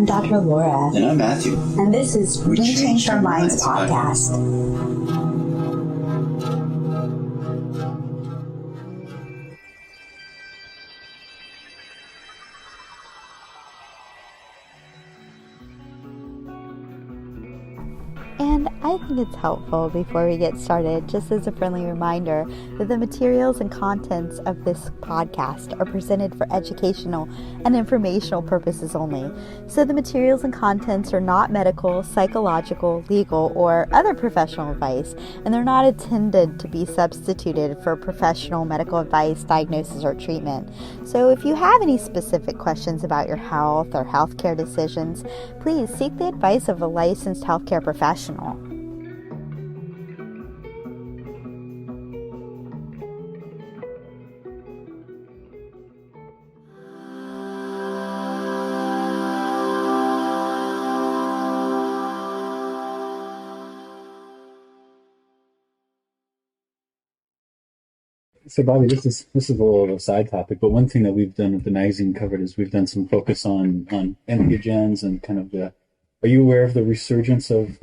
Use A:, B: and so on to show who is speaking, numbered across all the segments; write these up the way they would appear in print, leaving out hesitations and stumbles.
A: Dr. Laura.
B: And I'm Matthew.
A: And this is We Changed Our Minds podcast.
C: And I think it's helpful before we get started, just as a friendly reminder, that the materials and contents of this podcast are presented for educational and informational purposes only. So the materials and contents are not medical, psychological, legal, or other professional advice, and they're not intended to be substituted for professional medical advice, diagnosis, or treatment. So if you have any specific questions about your health or healthcare decisions, please seek the advice of a licensed healthcare professional.
D: So Bobby, this is a little of a side topic, but one thing that we've done with the magazine covered is we've done some focus on entheogens and kind of the. Are you aware of the resurgence of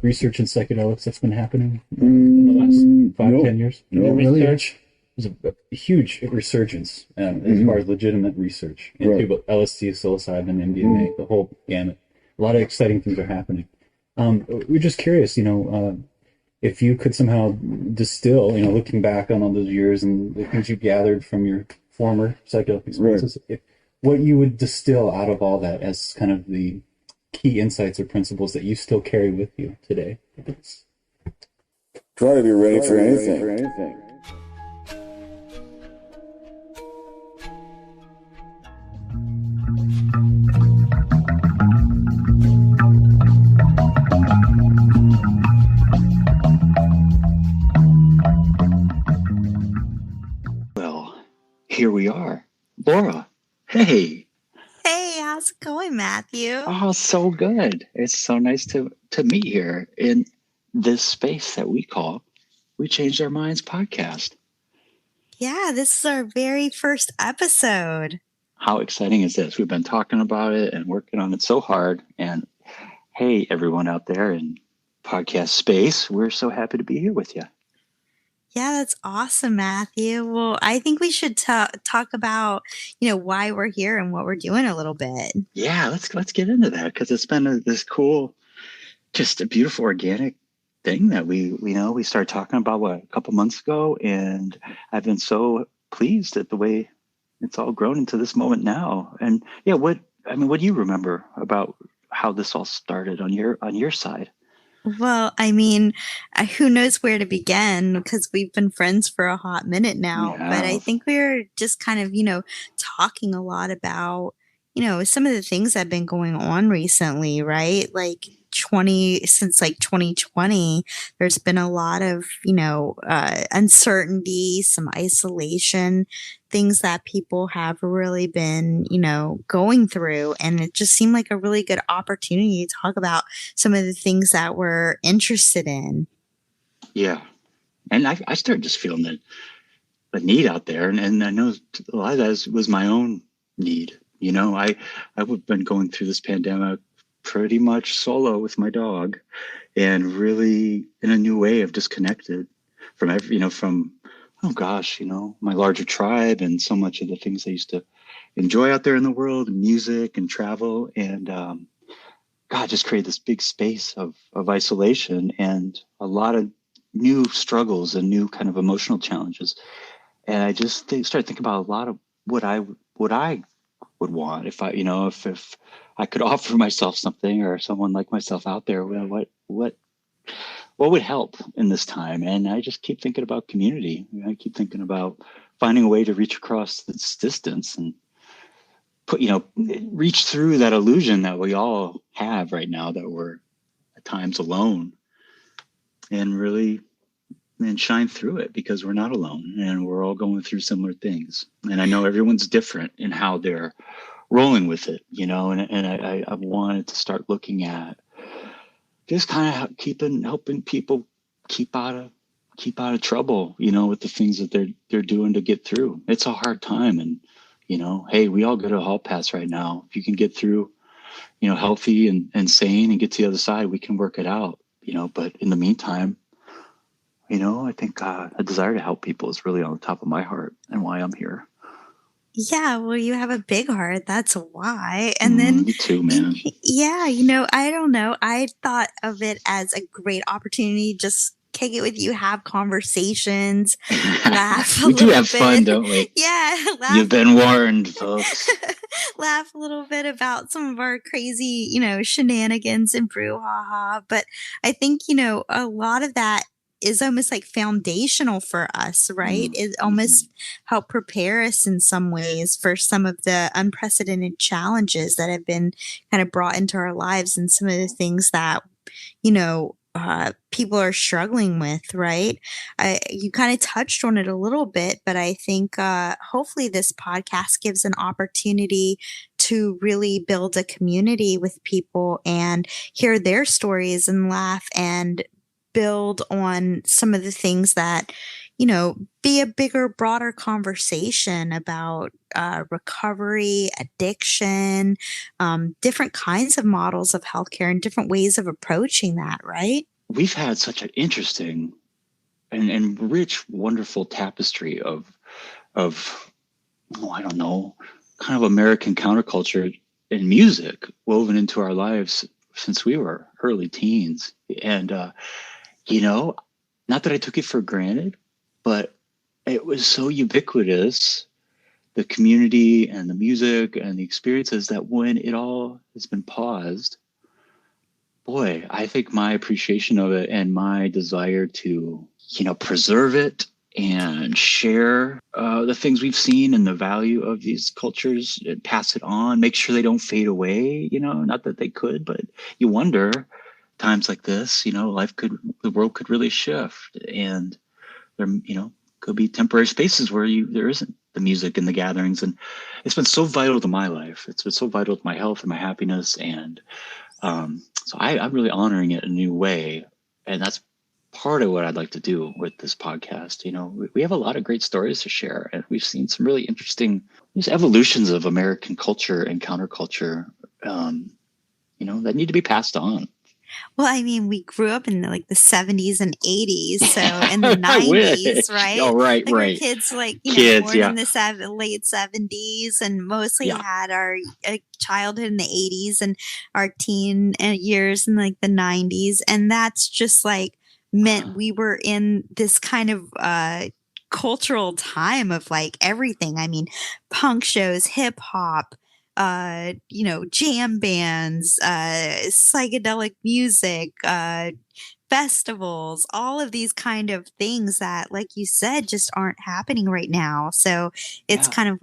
D: research in psychedelics that's been happening in the last 5-10 years?
E: No, really?
D: There's a huge resurgence as far as legitimate research into LSD, psilocybin, MDMA, the whole gamut. A lot of exciting things are happening. We're just curious, if you could somehow distill, looking back on all those years and the things you gathered from your former psychedelic experiences, what you would distill out of all that as kind of the key insights or principles that you still carry with you today.
E: Try to be ready for anything.
B: Well, here we are. Laura, hey.
C: Hey, how's it going, Matthew?
B: Oh, so good. It's so nice to meet here in this space that we call We Changed Our Minds podcast.
C: Yeah, this is our very first episode.
B: How exciting is this? We've been talking about it and working on it so hard. And hey, everyone out there in podcast space, we're so happy to be here with you.
C: Yeah, that's awesome, Matthew. Well, I think we should talk about, why we're here and what we're doing a little bit.
B: Yeah, let's get into that because it's been this cool, just a beautiful organic thing that we started talking about a couple months ago, and I've been so pleased at the way it's all grown into this moment now. And yeah, what do you remember about how this all started on your side?
C: Well, who knows where to begin because we've been friends for a hot minute now.
B: Yeah.
C: But I think we're just kind of, talking a lot about, some of the things that have been going on recently, right? Like since 2020, there's been a lot of, uncertainty, some isolation, things that people have really been, going through. And it just seemed like a really good opportunity to talk about some of the things that we're interested in. Yeah.
B: And I started just feeling the need out there. And I know a lot of that was my own need. I've been going through this pandemic pretty much solo with my dog and really in a new way of disconnected from my larger tribe and so much of the things I used to enjoy out there in the world, and music and travel, and just create this big space of isolation and a lot of new struggles and new kind of emotional challenges. And I just started thinking about a lot of what I would want if I could offer myself something or someone like myself out there. What would help in this time? And I just keep thinking about community. I keep thinking about finding a way to reach across this distance and reach through that illusion that we all have right now, that we're at times alone, and really shine through it because we're not alone and we're all going through similar things. And I know everyone's different in how they're rolling with it, and I wanted to start looking at just kind of helping people keep out of trouble, with the things that they're doing to get through. It's a hard time, and hey, we all go to a hall pass right now. If you can get through healthy and sane and get to the other side, we can work it out, but in the meantime, I think a desire to help people is really on the top of my heart and why I'm here.
C: Yeah, well, you have a big heart. That's why. And then,
B: You too, man.
C: yeah, I don't know. I thought of it as a great opportunity. Just kick it with you, have conversations, laugh a
B: We do
C: little
B: have
C: bit.
B: fun, don't we?
C: Yeah,
B: You've been warned, folks.
C: laugh a little bit about some of our crazy, shenanigans and brouhaha. But I think, a lot of that is almost like foundational for us, right? It almost helped prepare us in some ways for some of the unprecedented challenges that have been kind of brought into our lives and some of the things that, people are struggling with, right? You kind of touched on it a little bit, but I think hopefully this podcast gives an opportunity to really build a community with people and hear their stories and laugh and build on some of the things that, be a bigger, broader conversation about recovery, addiction, different kinds of models of healthcare and different ways of approaching that, right?
B: We've had such an interesting and rich, wonderful tapestry of I don't know, kind of American counterculture and music woven into our lives since we were early teens. And, not that I took it for granted, but it was so ubiquitous, the community and the music and the experiences, that when it all has been paused, boy, I think my appreciation of it and my desire to, preserve it and share the things we've seen and the value of these cultures, and pass it on, make sure they don't fade away, not that they could, but you wonder times like this, the world could really shift, and there, could be temporary spaces where there isn't the music and the gatherings. And it's been so vital to my life. It's been so vital to my health and my happiness. And so I'm really honoring it in a new way. And that's part of what I'd like to do with this podcast. We have a lot of great stories to share, and we've seen some really interesting evolutions of American culture and counterculture, that need to be passed on.
C: Well, I mean, we grew up in the 70s and 80s, so in the 90s, right?
B: Oh, right.
C: Our kids, born in the late 70s, and mostly had our childhood in the 80s and our teen years in the 90s, and that's just meant we were in this kind of cultural time of everything. I mean, punk shows, hip hop, jam bands, psychedelic music, festivals, all of these kind of things that, like you said, just aren't happening right now. So it's kind of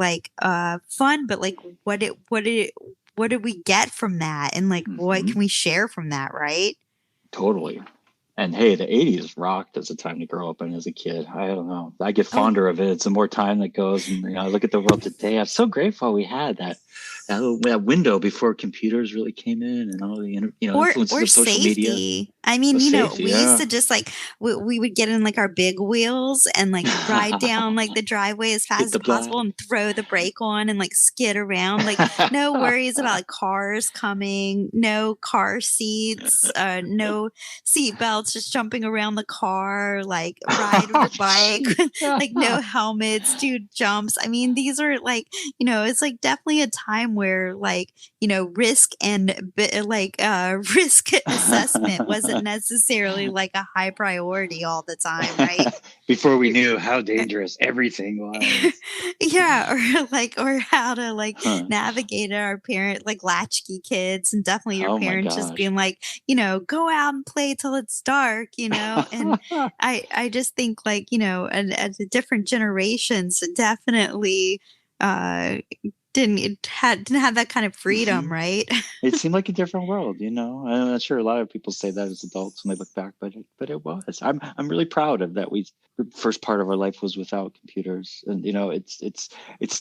C: fun, but what did we get from that? And what can we share from that? Right.
B: Totally. And hey, the 80s rocked as a time to grow up in as a kid. I don't know. I get fonder of it. It's the more time that goes. And I look at the world today. I'm so grateful we had that window before computers really came in, and all the influences of social media.
C: I mean, we used to just we would get in our big wheels and ride down the driveway as fast as possible and throw the brake on and skid around. No worries about cars coming, no car seats, no seat belts, just jumping around the car, ride a bike, no helmets, do jumps. I mean, these are it's definitely a time where risk and risk assessment wasn't necessarily a high priority all the time, right?
B: Before we knew how dangerous everything was.
C: or how to navigate our parent latchkey kids, and definitely your parents just being go out and play till it's dark, and I just think and the different generations definitely didn't have that kind of freedom, right?
B: It seemed like a different world, I'm not sure a lot of people say that as adults when they look back, but it was. I'm really proud of that. The first part of our life was without computers, and it's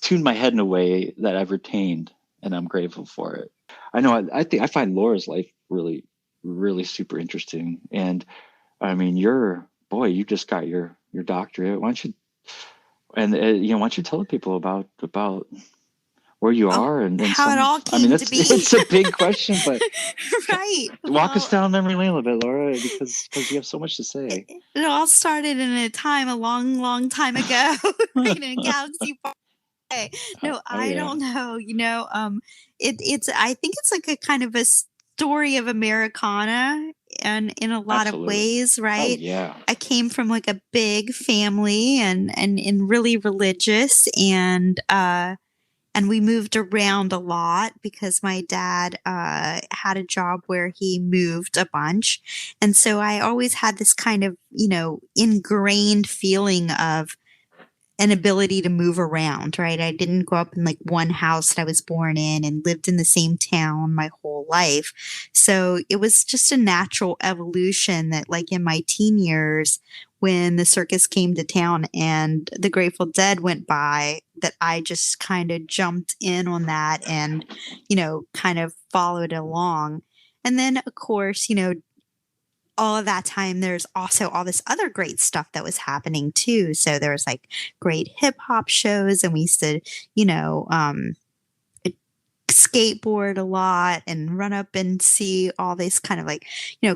B: tuned my head in a way that I've retained, and I'm grateful for it. I know I find Laura's life really, really super interesting, and I mean, you just got your doctorate. Why don't you tell people about where you are and
F: how it all
B: I mean,
F: came to be.
B: it's a big question, but
F: right.
B: walk us down memory lane a little bit, Laura, because you have so much to say.
F: It all started in a long time ago, in a galaxy far away. No, I don't know. It's I think it's like a kind of a story of Americana, and in a lot of ways, right?
B: Oh, yeah.
F: I came from like a big family and really religious, and we moved around a lot because my dad had a job where he moved a bunch. And so I always had this kind of, ingrained feeling of an ability to move around, right? I didn't grow up in like one house that I was born in and lived in the same town my whole life. So it was just a natural evolution that, like, in my teen years, when the circus came to town and the Grateful Dead went by, that I just kind of jumped in on that and, kind of followed along. And then, of course, all of that time, there's also all this other great stuff that was happening too. So there was like great hip hop shows, and we used to, skateboard a lot and run up and see all these kind of like,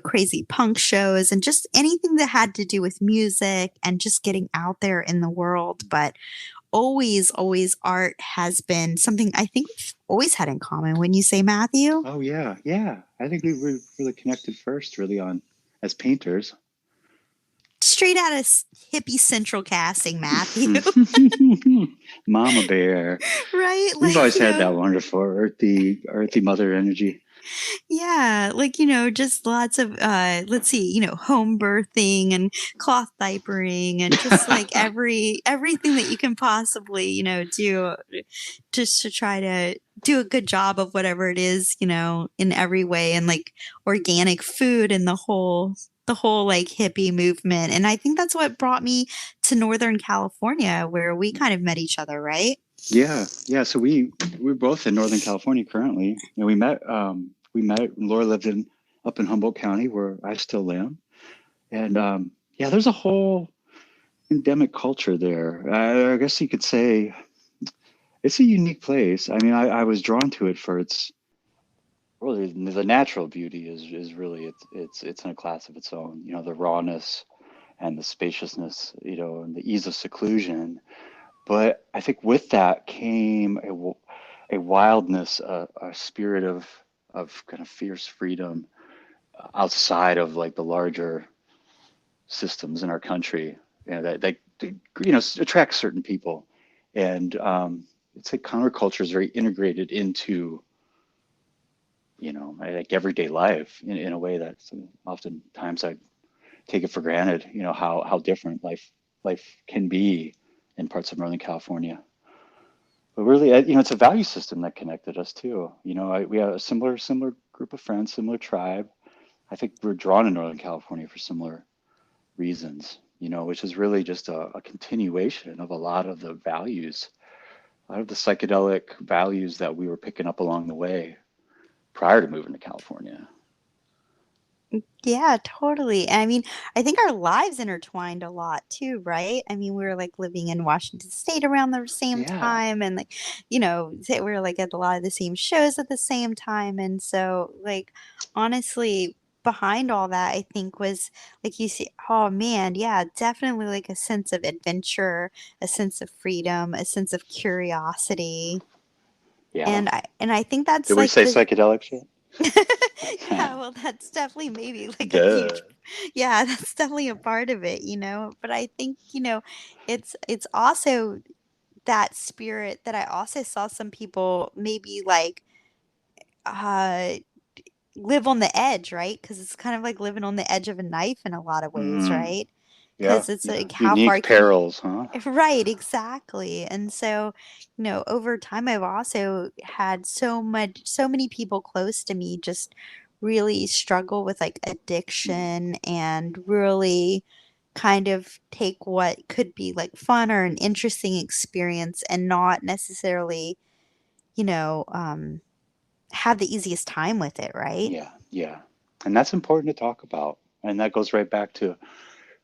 F: crazy punk shows and just anything that had to do with music and just getting out there in the world. But always art has been something I think we've always had in common. When you say, Matthew?
B: Oh, yeah. Yeah. I think we were really connected first, really, as painters.
F: Straight out of hippie central casting, Matthew.
B: Mama bear.
F: Right?
B: We've always had that wonderful earthy mother energy.
F: Yeah, like, just lots of let's see, home birthing and cloth diapering and just like everything that you can possibly, do just to try to do a good job of whatever it is, in every way, and like organic food and the whole like hippie movement. And I think that's what brought me to Northern California, where we kind of met each other, right?
B: Yeah. So we're both in Northern California currently. We met Laura lived up in Humboldt County, where I still am. And there's a whole endemic culture there. I guess you could say it's a unique place. I mean, I was drawn to it for its really, the natural beauty is really it's in a class of its own. The rawness and the spaciousness, and the ease of seclusion. But I think with that came a wildness, a spirit of kind of fierce freedom outside of like the larger systems in our country, that attracts certain people. And it's like counterculture is very integrated into like everyday life in a way that oftentimes I take it for granted, how different life can be in parts of Northern California. But really, it's a value system that connected us too. We have a similar group of friends, similar tribe. I think we're drawn to Northern California for similar reasons, which is really just a continuation of a lot of the values, a lot of the psychedelic values that we were picking up along the way prior to moving to California.
F: Yeah, totally. I mean, I think our lives intertwined a lot too, right? I mean, we were like living in Washington State around the same time, and like, we were like at a lot of the same shows at the same time. And so, like, honestly, behind all that, I think was like you see, oh man, yeah, definitely like a sense of adventure, a sense of freedom, a sense of curiosity.
B: Yeah.
F: And I think that's
B: Did
F: like
B: we say psychedelics yet?
F: Yeah, well, that's definitely maybe like
B: Duh.
F: a huge, yeah, that's definitely a part of it, But I think, it's also that spirit that I also saw some people maybe like uh live on the edge, right? Because it's kind of like living on the edge of a knife in a lot of ways, right?
B: Yeah.
F: Because it's like how far
B: Unique perils, huh?
F: Right, exactly. And so, over time, I've also had so many people close to me just really struggle with like addiction and really kind of take what could be like fun or an interesting experience and not necessarily, you know, um, have the easiest time with it, right?
B: Yeah. And that's important to talk about. And that goes right back to,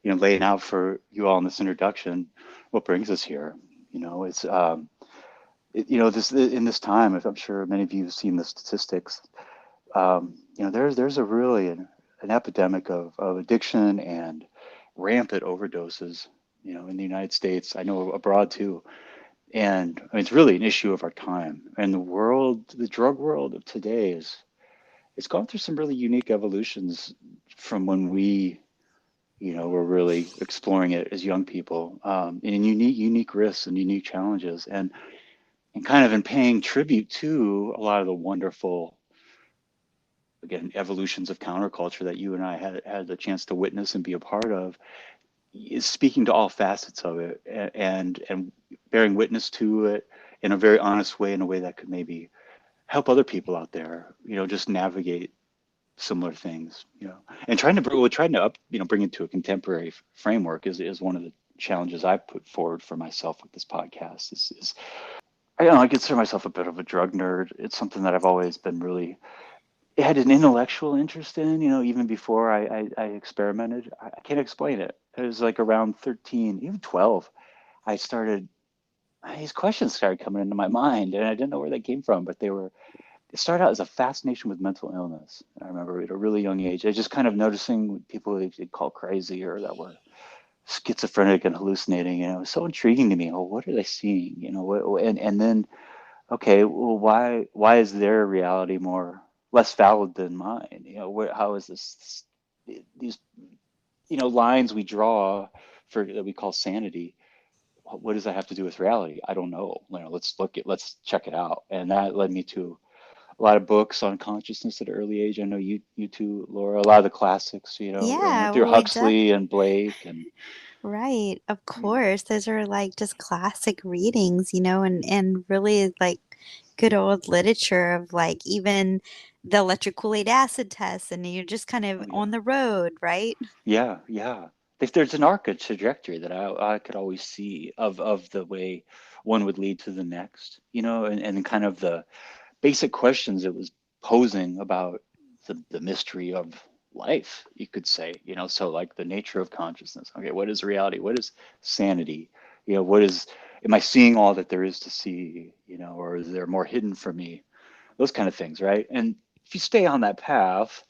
B: laying out for you all in this introduction what brings us here. It's this in this time, if I'm sure many of you have seen the statistics, there's a really an epidemic of addiction and rampant overdoses, in the United States. I know abroad too. And I mean, it's really an issue of our time. And the drug world of today it's gone through some really unique evolutions from when we, were really exploring it as young people, and unique risks and unique challenges, and kind of in paying tribute to a lot of the wonderful, again, evolutions of counterculture that you and I had the chance to witness and be a part of, is speaking to all facets of it, and bearing witness to it in a very honest way, in a way that could maybe help other people out there, just navigate similar things, and trying to bring it to a contemporary framework is one of the challenges I put forward for myself with this podcast. Is I consider myself a bit of a drug nerd. It's something that I've always been really had an intellectual interest in, even before I experimented. I can't explain it. It was like around 13, even 12, I started, these questions started coming into my mind, and I didn't know where they came from, but it started out as a fascination with mental illness. I remember at a really young age, I just kind of noticing people they'd call crazy or that were schizophrenic and hallucinating. It was so intriguing to me. Oh, what are they seeing? And then, okay, well, why is their reality less valid than mine? How is these lines we draw for that we call sanity? What does that have to do with reality? I don't know. Let's check it out. And that led me to a lot of books on consciousness at an early age. I know you too, Laura. A lot of the classics,
F: Yeah,
B: through
F: well, we
B: Huxley and Blake and
F: right, of
B: mm,
F: course. Those are like just classic readings, and really like good old literature of like even the electric acid test, and you're just kind of
B: oh yeah,
F: on the road, right?
B: yeah. If there's an arc, a trajectory that I could always see of the way one would lead to the next, and kind of the basic questions it was posing about the mystery of life, you could say, so like the nature of consciousness. Okay, what is reality? What is sanity? Am I seeing all that there is to see, or is there more hidden from me? Those kind of things, right? And if you stay on that path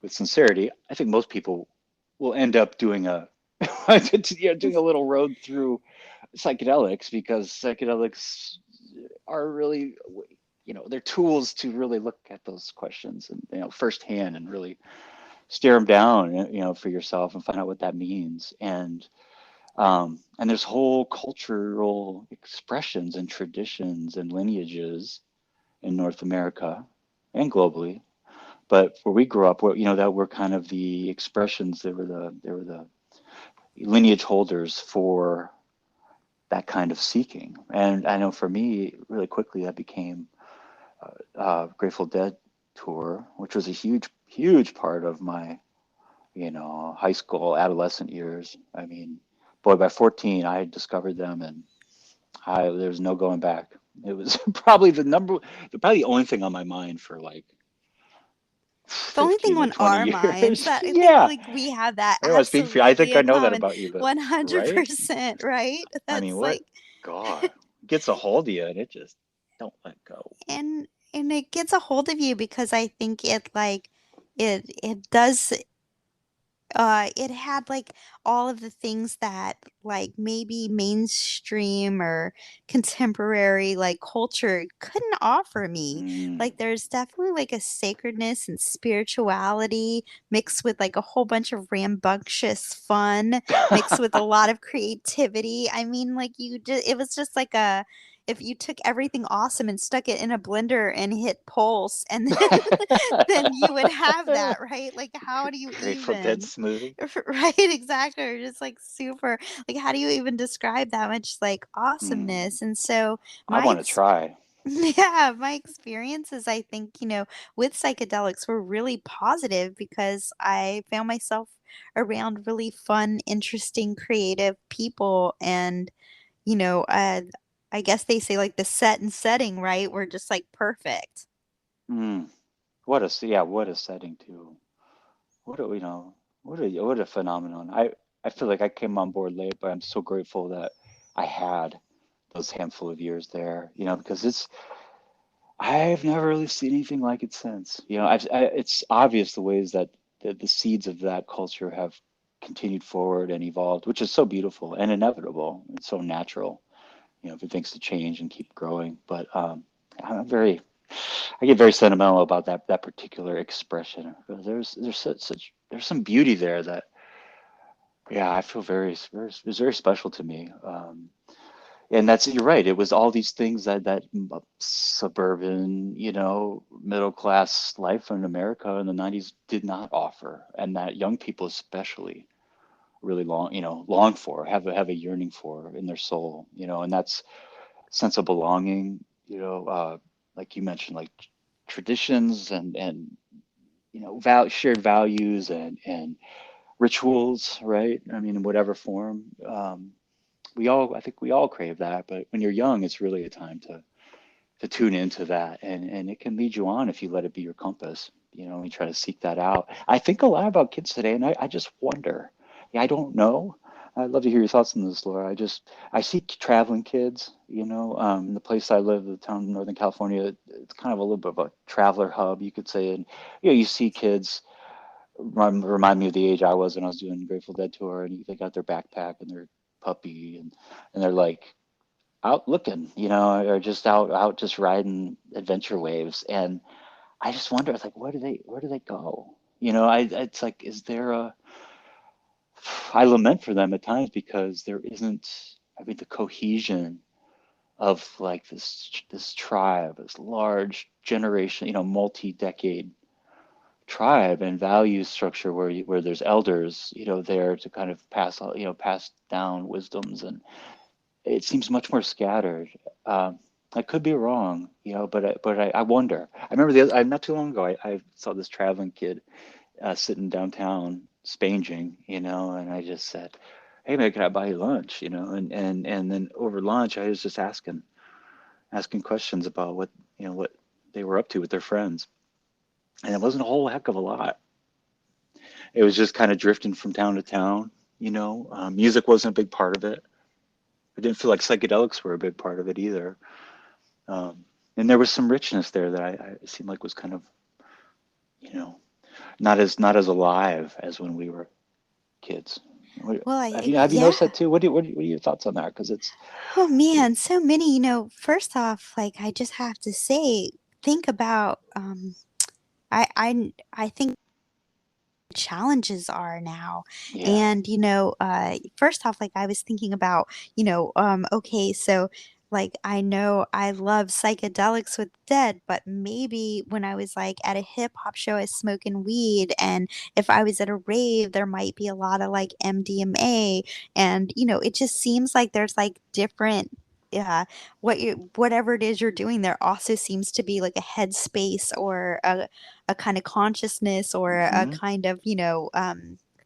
B: with sincerity, I think most people will end up doing doing a little road through psychedelics, because psychedelics are really, they're tools to really look at those questions and, firsthand, and really stare them down, for yourself, and find out what that means. And there's whole cultural expressions and traditions and lineages in North America and globally. But where we grew up, that were kind of the expressions. They were the lineage holders for that kind of seeking. And I know for me, really quickly, that became Grateful Dead tour, which was a huge part of my, high school, adolescent years. I mean, boy, by 14, I had discovered them, and there was no going back. It was probably the only thing on my mind for like
F: The only thing
B: 15 or
F: on
B: 20
F: our minds
B: years.
F: that I think
B: Yeah.
F: like we have that
B: I don't want to speak for you. I think
F: absolutely
B: I
F: in
B: know that
F: common.
B: about you, but right?
F: 100%, right?
B: I mean,
F: That's
B: what
F: like
B: God gets a hold of you, and it just don't let go.
F: and and it gets a hold of you because I think it like it does it had like all of the things that like maybe mainstream or contemporary like culture couldn't offer me.
B: Mm.
F: Like there's definitely like a sacredness and spirituality mixed with like a whole bunch of rambunctious fun mixed with a lot of creativity. I mean, like it was just like a if you took everything awesome and stuck it in a blender and hit pulse and then then you would have that, right? Like how do you
B: Grateful Dead
F: even
B: smoothie.
F: right, exactly, or just, like, super like, how do you even describe that much, like,
B: Mm.
F: awesomeness? And so,
B: I
F: my
B: want to
F: ex
B: try.
F: yeah, my experiences, I think, with psychedelics were really positive because I found myself around really fun, interesting, creative people, and, you know, uh, I guess they say, like, the set and setting, right, were just, like, perfect.
B: Mm. What a setting too. What a, what a phenomenon. I feel like I came on board late, but I'm so grateful that I had those handful of years there, because I've never really seen anything like it since. It's obvious the ways that the seeds of that culture have continued forward and evolved, which is so beautiful and inevitable. It's so natural, for things to change and keep growing. But I'm very, I get very sentimental about that particular expression. There's there's some beauty there that, yeah, I feel it's very special to me. And you're right. It was all these things that suburban, middle class life in America in the 90s did not offer, and that young people especially really long for, have a yearning for in their soul, and that's sense of belonging, like you mentioned, like traditions and shared values and rituals, right? I mean, in whatever form. I think we all crave that, but when you're young, it's really a time to tune into that, and it can lead you on if you let it be your compass. And you try to seek that out. I think a lot about kids today, and I just wonder. Yeah, I don't know. I'd love to hear your thoughts on this, Laura. I see traveling kids. In the place I live, the town in Northern California, it's kind of a little bit of a traveler hub, you could say, and you see kids remind me of the age I was when I was doing Grateful Dead tour, and they got their backpack and their puppy, and they're like out looking, or just out just riding adventure waves. And I just wonder, like, where do they go? It's like, is there I lament for them at times because there isn't, I mean, the cohesion of like this tribe, this large generation, multi-decade tribe and value structure where there's elders, there to kind of pass down wisdoms, and it seems much more scattered. I could be wrong, but I wonder. I remember not too long ago, I saw this traveling kid sitting downtown spanging, and I just said, "Hey man, can I buy you lunch?" And then over lunch, I was just asking questions about what they were up to with their friends, and it wasn't a whole heck of a lot. It was just kind of drifting from town to town. Music wasn't a big part of it. I didn't feel like psychedelics were a big part of it either. And there was some richness there that I it seemed like was kind of, you know, not as alive as when we were kids.
F: Well,
B: Have you
F: yeah.
B: noticed that too? What are your thoughts on that? Because it's
F: Oh man, so many, first off, like I just have to say, think about I think challenges are now.
B: yeah,
F: And first off, like I was thinking about, okay, so like I know I love psychedelics with Dead, but maybe when I was like at a hip hop show I was smoking weed, and if I was at a rave there might be a lot of like MDMA, and it just seems like there's like different whatever it is you're doing, there also seems to be like a headspace or a kind of consciousness or a
B: hmm
F: kind of,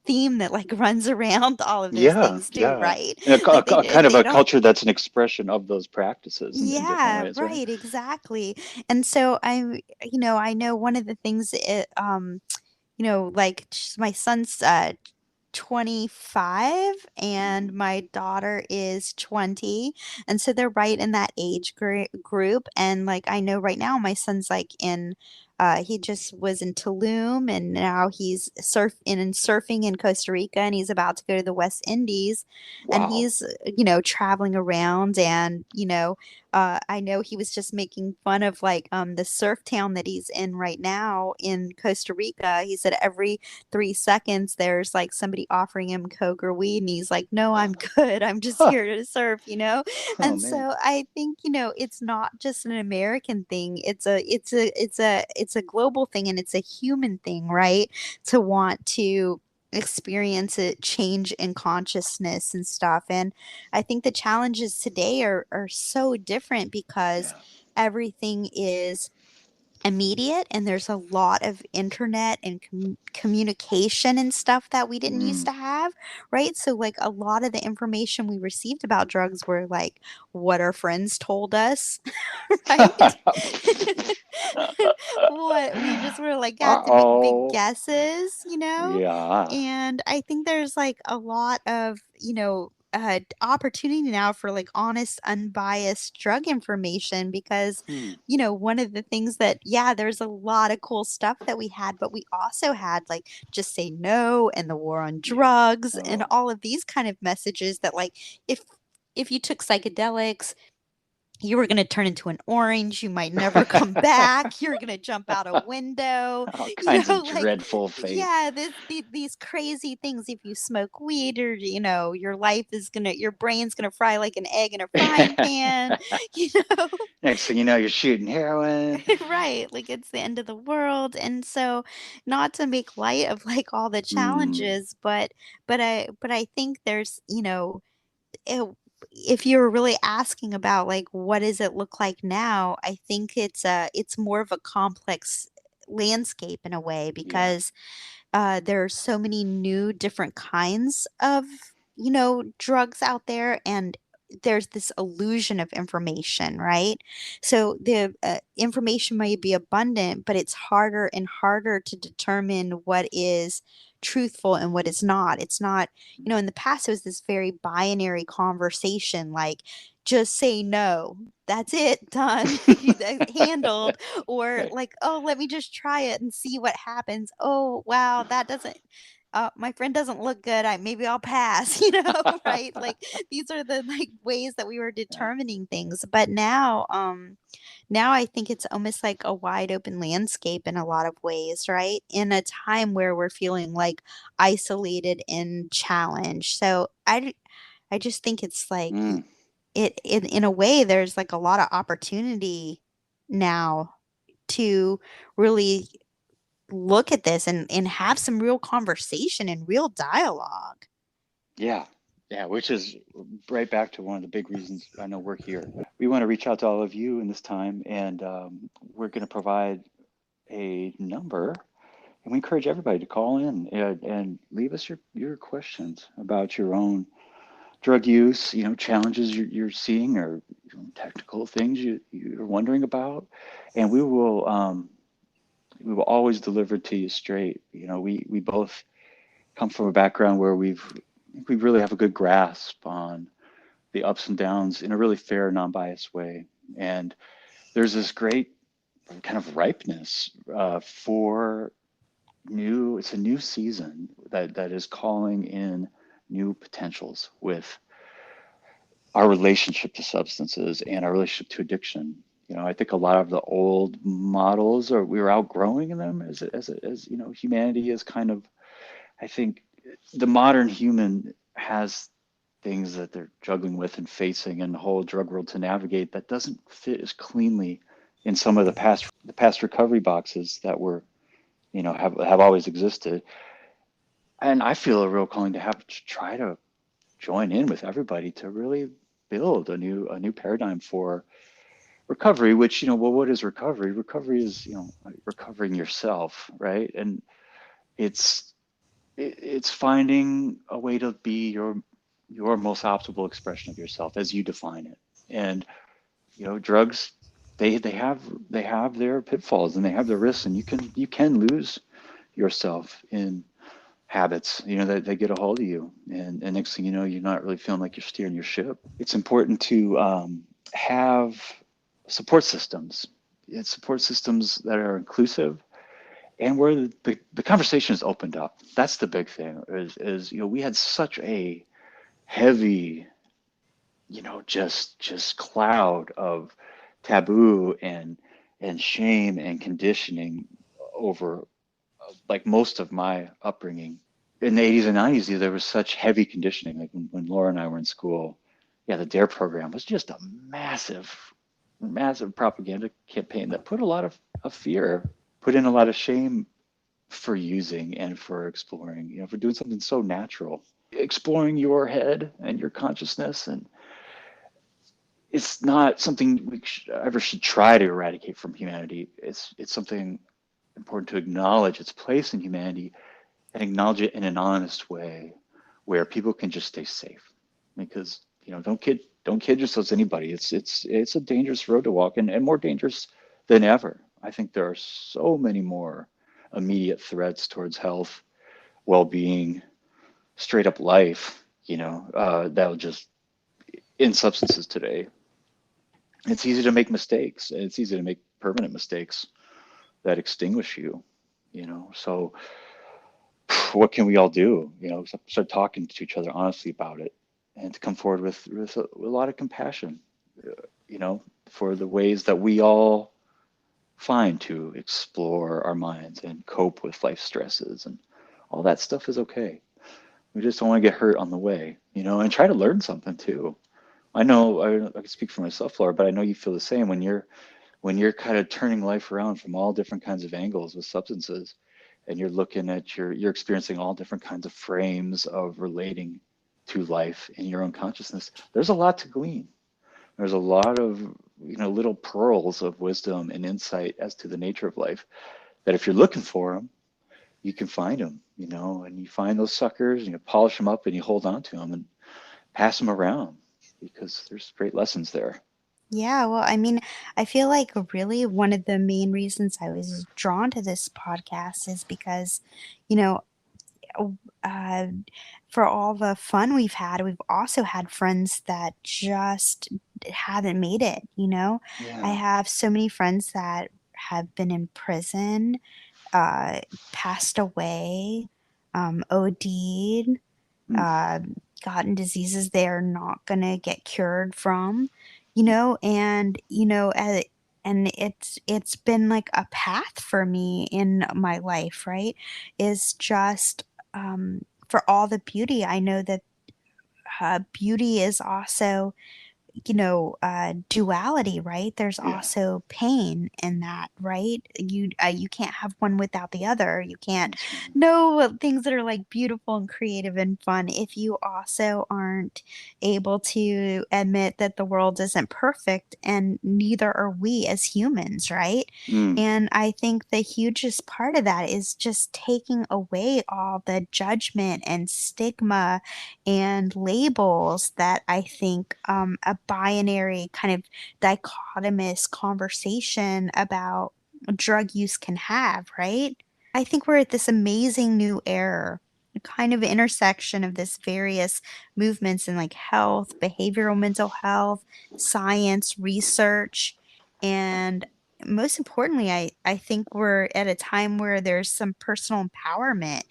F: theme that like runs around all of those
B: yeah,
F: things too,
B: yeah,
F: right?
B: and
F: Like
B: kind of
F: they
B: a
F: don't.
B: culture that's an expression of those practices in different
F: Yeah,
B: ways, right?
F: right, exactly. And so I know one of the things like my son's 25 and
B: Hmm.
F: my daughter is 20. And so they're right in that age group. And like I know right now my son's like he just was in Tulum, and now he's surfing in Costa Rica, and he's about to go to the West Indies, and
B: Wow.
F: he's traveling around. And I know he was just making fun of like the surf town that he's in right now in Costa Rica. He said every 3 seconds there's like somebody offering him coke or weed, and he's like, no, I'm good, I'm just
B: Huh.
F: here to surf.
B: Oh
F: And
B: man.
F: so I think it's not just an American thing, it's a global thing, and it's a human thing, right, to want to experience a change in consciousness and stuff. And I think the challenges today are so different because
B: Yeah.
F: everything is immediate, and there's a lot of internet and communication and stuff that we didn't used
B: Mm.
F: to have, right? So like a lot of the information we received about drugs were like what our friends told us, right? What we just were like had to make big
B: Uh-oh.
F: guesses.
B: Yeah.
F: And I think there's like a lot of, opportunity now for like honest, unbiased drug information because, you know, one of the things that, yeah, there's a lot of cool stuff that we had, but we also had like just say no and the war on drugs and all of these kind of messages that like if you took psychedelics, you were going to turn into an orange. You might never come back. You're going to jump out a window.
B: All
F: You
B: kinds
F: know,
B: of
F: like,
B: dreadful fate.
F: yeah, these crazy things. If you smoke weed, or you know, your brain's gonna fry like an egg in a frying pan. You know,
B: Next thing you know, you're shooting heroin.
F: right? Like it's the end of the world. And so, not to make light of like all the challenges, but I think there's, you know, it, if you're really asking about like what does it look like now, I think it's more of a complex landscape in a way
B: Yeah.
F: because there are so many new different kinds of, you know, drugs out there, and there's this illusion of information, right? So the information may be abundant, but it's harder and harder to determine what is truthful and what is not. It's not, you know, in the past it was this very binary conversation, like just say no. That's it, done, handled. Or
B: Right.
F: like, oh, let me just try it and see what happens. Oh, wow, that doesn't my friend doesn't look good. Maybe I'll pass, you know, right? Like these are the like ways that we were determining things. But now I think it's almost like a wide open landscape in a lot of ways, right? In a time where we're feeling like isolated and challenged. So I just think it's like
B: Mm.
F: it in a way there's like a lot of opportunity now to really look at this and have some real conversation and real dialogue.
B: Yeah. Yeah. Which is right back to one of the big reasons I know we're here. We want to reach out to all of you in this time, and we're going to provide a number, and we encourage everybody to call in and leave us your questions about your own drug use, you know, challenges you're seeing, or technical things you're wondering about, and we will always deliver to you straight. You know, we both come from a background where we really have a good grasp on the ups and downs in a really fair, non-biased way, and there's this great kind of ripeness for new. It's a new season that is calling in new potentials with our relationship to substances and our relationship to addiction. You know, I think a lot of the old models are we were outgrowing them as you know, humanity is kind of, I think the modern human has things that they're juggling with and facing in the whole drug world to navigate that doesn't fit as cleanly in some of the past recovery boxes that were, you know, have always existed. And I feel a real calling to have to try to join in with everybody to really build a new paradigm for recovery, which, you know, well, what is recovery? Recovery is, you know, recovering yourself, right? And it's it's finding a way to be your most optimal expression of yourself as you define it. And, you know, drugs, they have their pitfalls and they have their risks, and you can lose yourself in habits, you know, that they get a hold of you, and next thing you know, you're not really feeling like you're steering your ship. It's important to have support systems. It's support systems that are inclusive and where the conversation is opened up. That's the big thing. Is you know, we had such a heavy, you know, just cloud of taboo and shame and conditioning over like most of my upbringing. In the 80s and 90s, there was such heavy conditioning. Like when Laura and I were in school, yeah, the D.A.R.E program was just a massive propaganda campaign that put a lot of fear, put in a lot of shame for using and for exploring, you know, for doing something so natural, exploring your head and your consciousness. And it's not something we ever should try to eradicate from humanity. It's something important to acknowledge its place in humanity and acknowledge it in an honest way where people can just stay safe. Because, you know, don't kid yourselves, anybody. It's a dangerous road to walk, and more dangerous than ever. I think there are so many more immediate threats towards health, well-being, straight up life that'll just, in substances today, it's easy to make mistakes. It's easy to make permanent mistakes that extinguish you, So what can we all do? Start talking to each other honestly about it, and to come forward with a lot of compassion, for the ways that we all find to explore our minds and cope with life stresses, and all that stuff is okay. We just don't want to get hurt on the way, and try to learn something too. I know I can speak for myself, Laura, but I know you feel the same when you're kind of turning life around from all different kinds of angles with substances, and you're looking at you're experiencing all different kinds of frames of relating to life in your own consciousness. There's a lot to glean. There's a lot of little pearls of wisdom and insight as to the nature of life, that if you're looking for them, you can find them, and you find those suckers and you polish them up and you hold on to them and pass them around, because there's great lessons there.
F: Yeah, well, I mean, I feel like really one of the main reasons I was drawn to this podcast is because, you know, uh, for all the fun we've also had friends that just haven't made it. I
B: Yeah.
F: have so many friends that have been in prison, uh, passed away, OD'd,
B: Mm.
F: uh, gotten diseases they're not gonna get cured from, and it's been like a path for me in my life, right? Is just for all the beauty. I know that beauty is also duality, right? There's
B: Yeah.
F: also pain in that, right? You can't have one without the other. You can't
B: That's right.
F: know things that are like beautiful and creative and fun if you also aren't able to admit that the world isn't perfect, and neither are we as humans, right?
B: Mm.
F: And I think the hugest part of that is just taking away all the judgment and stigma and labels that I think a binary kind of dichotomous conversation about drug use can have, right? I think we're at this amazing new era, a kind of intersection of this various movements in like health, behavioral mental health, science, research, and most importantly, I think we're at a time where there's some personal empowerment.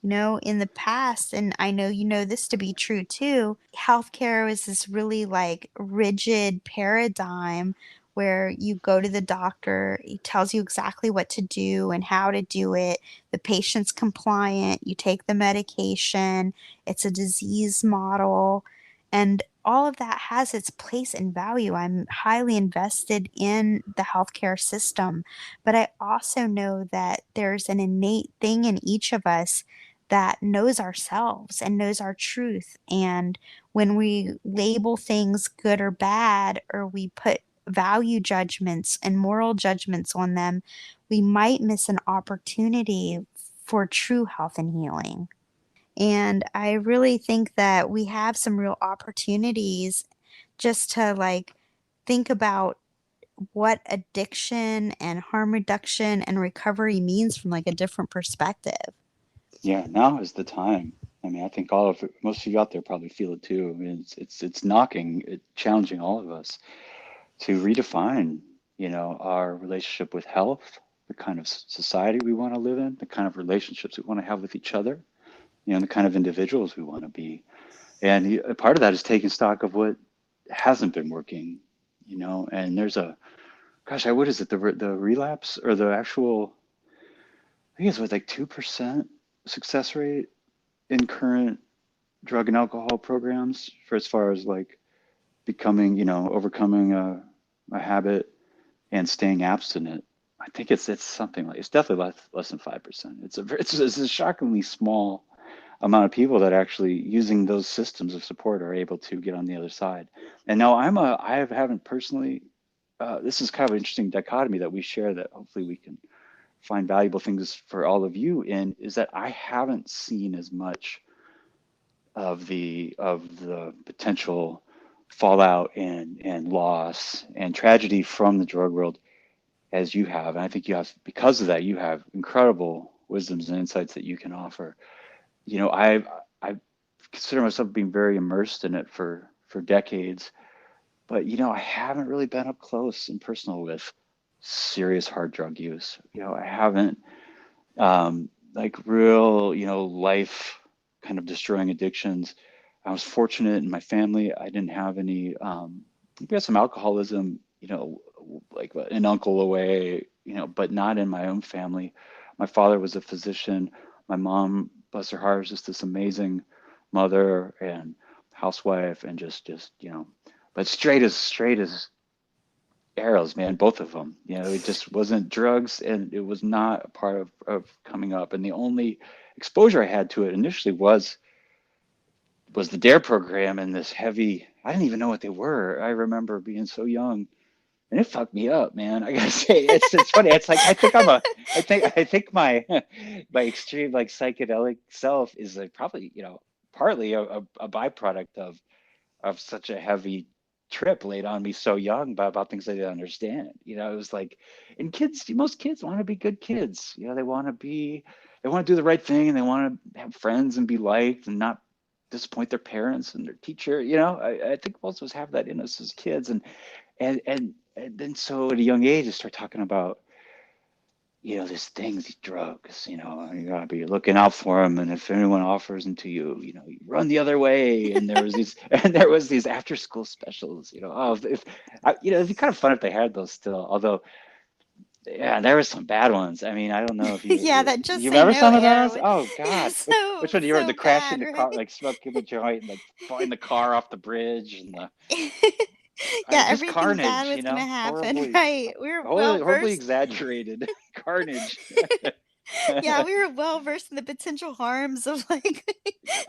F: In the past, and I know you know this to be true too, healthcare was this really like rigid paradigm where you go to the doctor, he tells you exactly what to do and how to do it. The patient's compliant, you take the medication, it's a disease model, and all of that has its place and value. I'm highly invested in the healthcare system, but I also know that there's an innate thing in each of us that knows ourselves and knows our truth. And when we label things good or bad, or we put value judgments and moral judgments on them, we might miss an opportunity for true health and healing. And I really think that we have some real opportunities just to like think about what addiction and harm reduction and recovery means from like a different perspective.
B: Yeah, now is the time. I mean, I think most of you out there probably feel it too. I mean, it's knocking, challenging all of us to redefine, our relationship with health, the kind of society we want to live in, the kind of relationships we want to have with each other, the kind of individuals we want to be. And a part of that is taking stock of what hasn't been working, And there's what is it? The relapse, or the actual, I think it's what, like 2% success rate in current drug and alcohol programs, for as far as like becoming, overcoming a habit and staying abstinent. I think it's something like, it's definitely less than 5%. It's a shockingly small amount of people that actually, using those systems of support, are able to get on the other side. And now haven't personally. This is kind of an interesting dichotomy that we share, that hopefully we can find valuable things for all of you in, is that I haven't seen as much of the potential fallout and loss and tragedy from the drug world as you have. And I think you have, because of that, you have incredible wisdoms and insights that you can offer. I've consider myself being very immersed in it for decades. But I haven't really been up close and personal with serious hard drug use. I haven't like real, life kind of destroying addictions. I was fortunate in my family. I didn't have any, we had some alcoholism, like an uncle away, but not in my own family. My father was a physician. My mom, bless her heart, was just this amazing mother and housewife, and just, but straight as arrows, man, both of them. It just wasn't drugs, and it was not a part of coming up. And the only exposure I had to it initially was the D.A.R.E program, and this heavy, I didn't even know what they were. I remember being so young, and it fucked me up, man. I gotta say, it's funny. It's like I think my extreme like psychedelic self is like probably partly a byproduct of such a heavy trip laid on me so young about things I didn't understand. It was like, and most kids want to be good kids. They want to do the right thing, and they want to have friends and be liked and not disappoint their parents and their teacher. I think most of us have that in us as kids, and then so at a young age I start talking about this thing, these drugs, you gotta be looking out for them, and if anyone offers them to you, you run the other way. And there was these after school specials, it'd be kind of fun if they had those still, although yeah, there were some bad ones. I mean, I don't know if you
F: Yeah, that just
B: you
F: say
B: remember
F: no
B: some of
F: air.
B: those. Oh God, which one do you remember?
F: So
B: The crashing
F: bad,
B: the car,
F: right?
B: like smoking the joint, and like flying the car off the bridge, and
F: Yeah,
B: just
F: everything bad
B: carnage,
F: was gonna happen,
B: horribly,
F: right? We were well
B: horribly
F: versed.
B: exaggerated carnage.
F: Yeah, we were well versed in the potential harms of like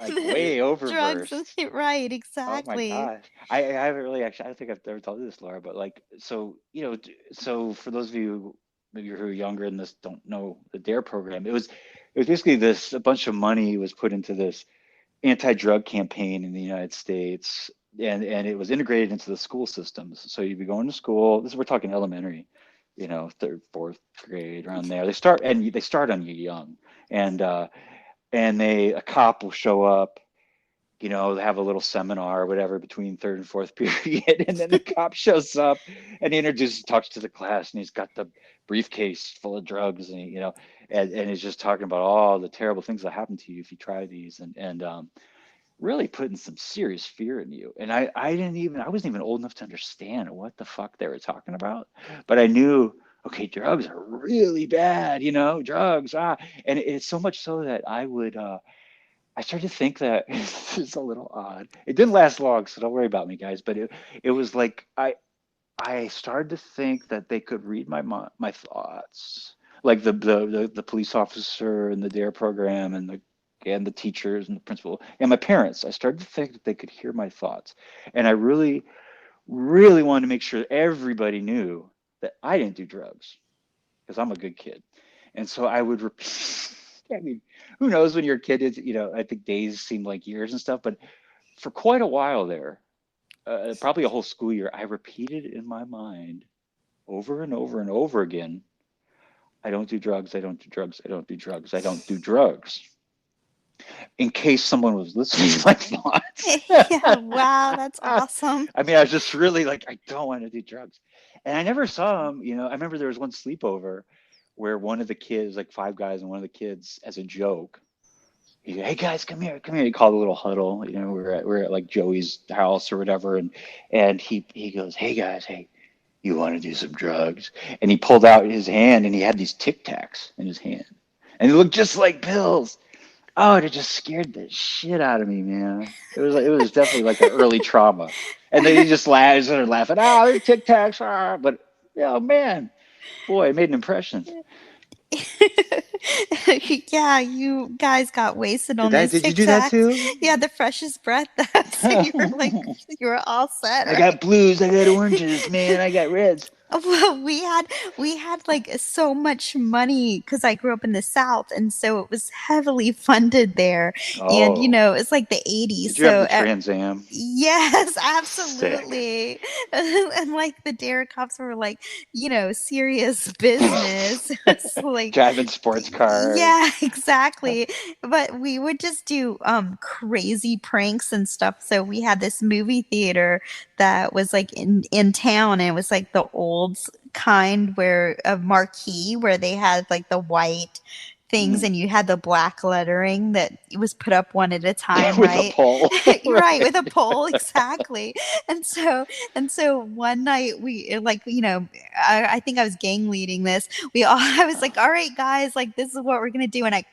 B: Like
F: the
B: way
F: drugs.
B: overversed.
F: Right,
B: Oh my
F: exactly.
B: gosh. I haven't really actually, I don't think I've ever told you this, Laura, but like, so, so for those of you maybe who are younger and this don't know the D.A.R.E program, it was basically a bunch of money was put into this anti-drug campaign in the United States, and it was integrated into the school systems. So you'd be going to school, we're talking elementary, third, fourth grade, around there. They start on you young. And a cop will show up, they have a little seminar or whatever between third and fourth period, and then the cop shows up and he talks to the class, and he's got the briefcase full of drugs, and and he's just talking about all the terrible things that happen to you if you try these, and really putting some serious fear in you. And I wasn't even old enough to understand what the fuck they were talking about, but I knew, okay, drugs are really bad, drugs, and it's so much so that I started to think that this is a little odd. It didn't last long, so don't worry about me, guys. But it was like I started to think that they could read my thoughts, like the police officer and the D.A.R.E program, and the teachers and the principal and my parents. I started to think that they could hear my thoughts, and I really, really wanted to make sure everybody knew that I didn't do drugs because I'm a good kid. And so I would repeat. I mean, who knows when you're a kid? I think days seem like years and stuff. But for quite a while there, probably a whole school year, I repeated in my mind over and over and over again, I don't do drugs, I don't do drugs, I don't do drugs, I don't do drugs. In case someone was listening to my thoughts.
F: Yeah, wow, that's awesome.
B: I mean, I was just really like, I don't want to do drugs. And I never saw them. I remember there was one sleepover where one of the kids, like five guys, and one of the kids, as a joke, hey guys, come here. He called a little huddle. We're at like Joey's house or whatever, and he goes, hey guys, hey, you want to do some drugs? And he pulled out his hand, and he had these Tic Tacs in his hand, and they looked just like pills. Oh, it just scared the shit out of me, man. It was definitely like an early trauma. And then he just started laughing. Oh, they're Tic Tacs. But man, boy, it made an impression.
F: Yeah, you guys got wasted on those
B: Did you
F: Tic
B: do that
F: Tacs.
B: too?
F: Yeah, the freshest breath. So you were all set.
B: I got blues, I got oranges, man, I got reds.
F: Well, we had like so much money because I grew up in the South, and so it was heavily funded there. And
B: Oh,
F: it's like the 80s,
B: did you have
F: so
B: the Trans Am?
F: yes,
B: Sick.
F: absolutely. And like the D.A.R.E cops were like, serious business. It's like,
B: Driving sports cars.
F: yeah, exactly. But we would just do crazy pranks and stuff. So we had this movie theater that was like in town, and it was like the old kind where of marquee where they had like the white things
B: Mm.
F: and you had the black lettering that was put up one at a time,
B: With a
F: right?
B: pole.
F: You're right, with a pole, exactly. And so one night we like, I think I was gang leading this. I was like, all right, guys, like this is what we're gonna do. And I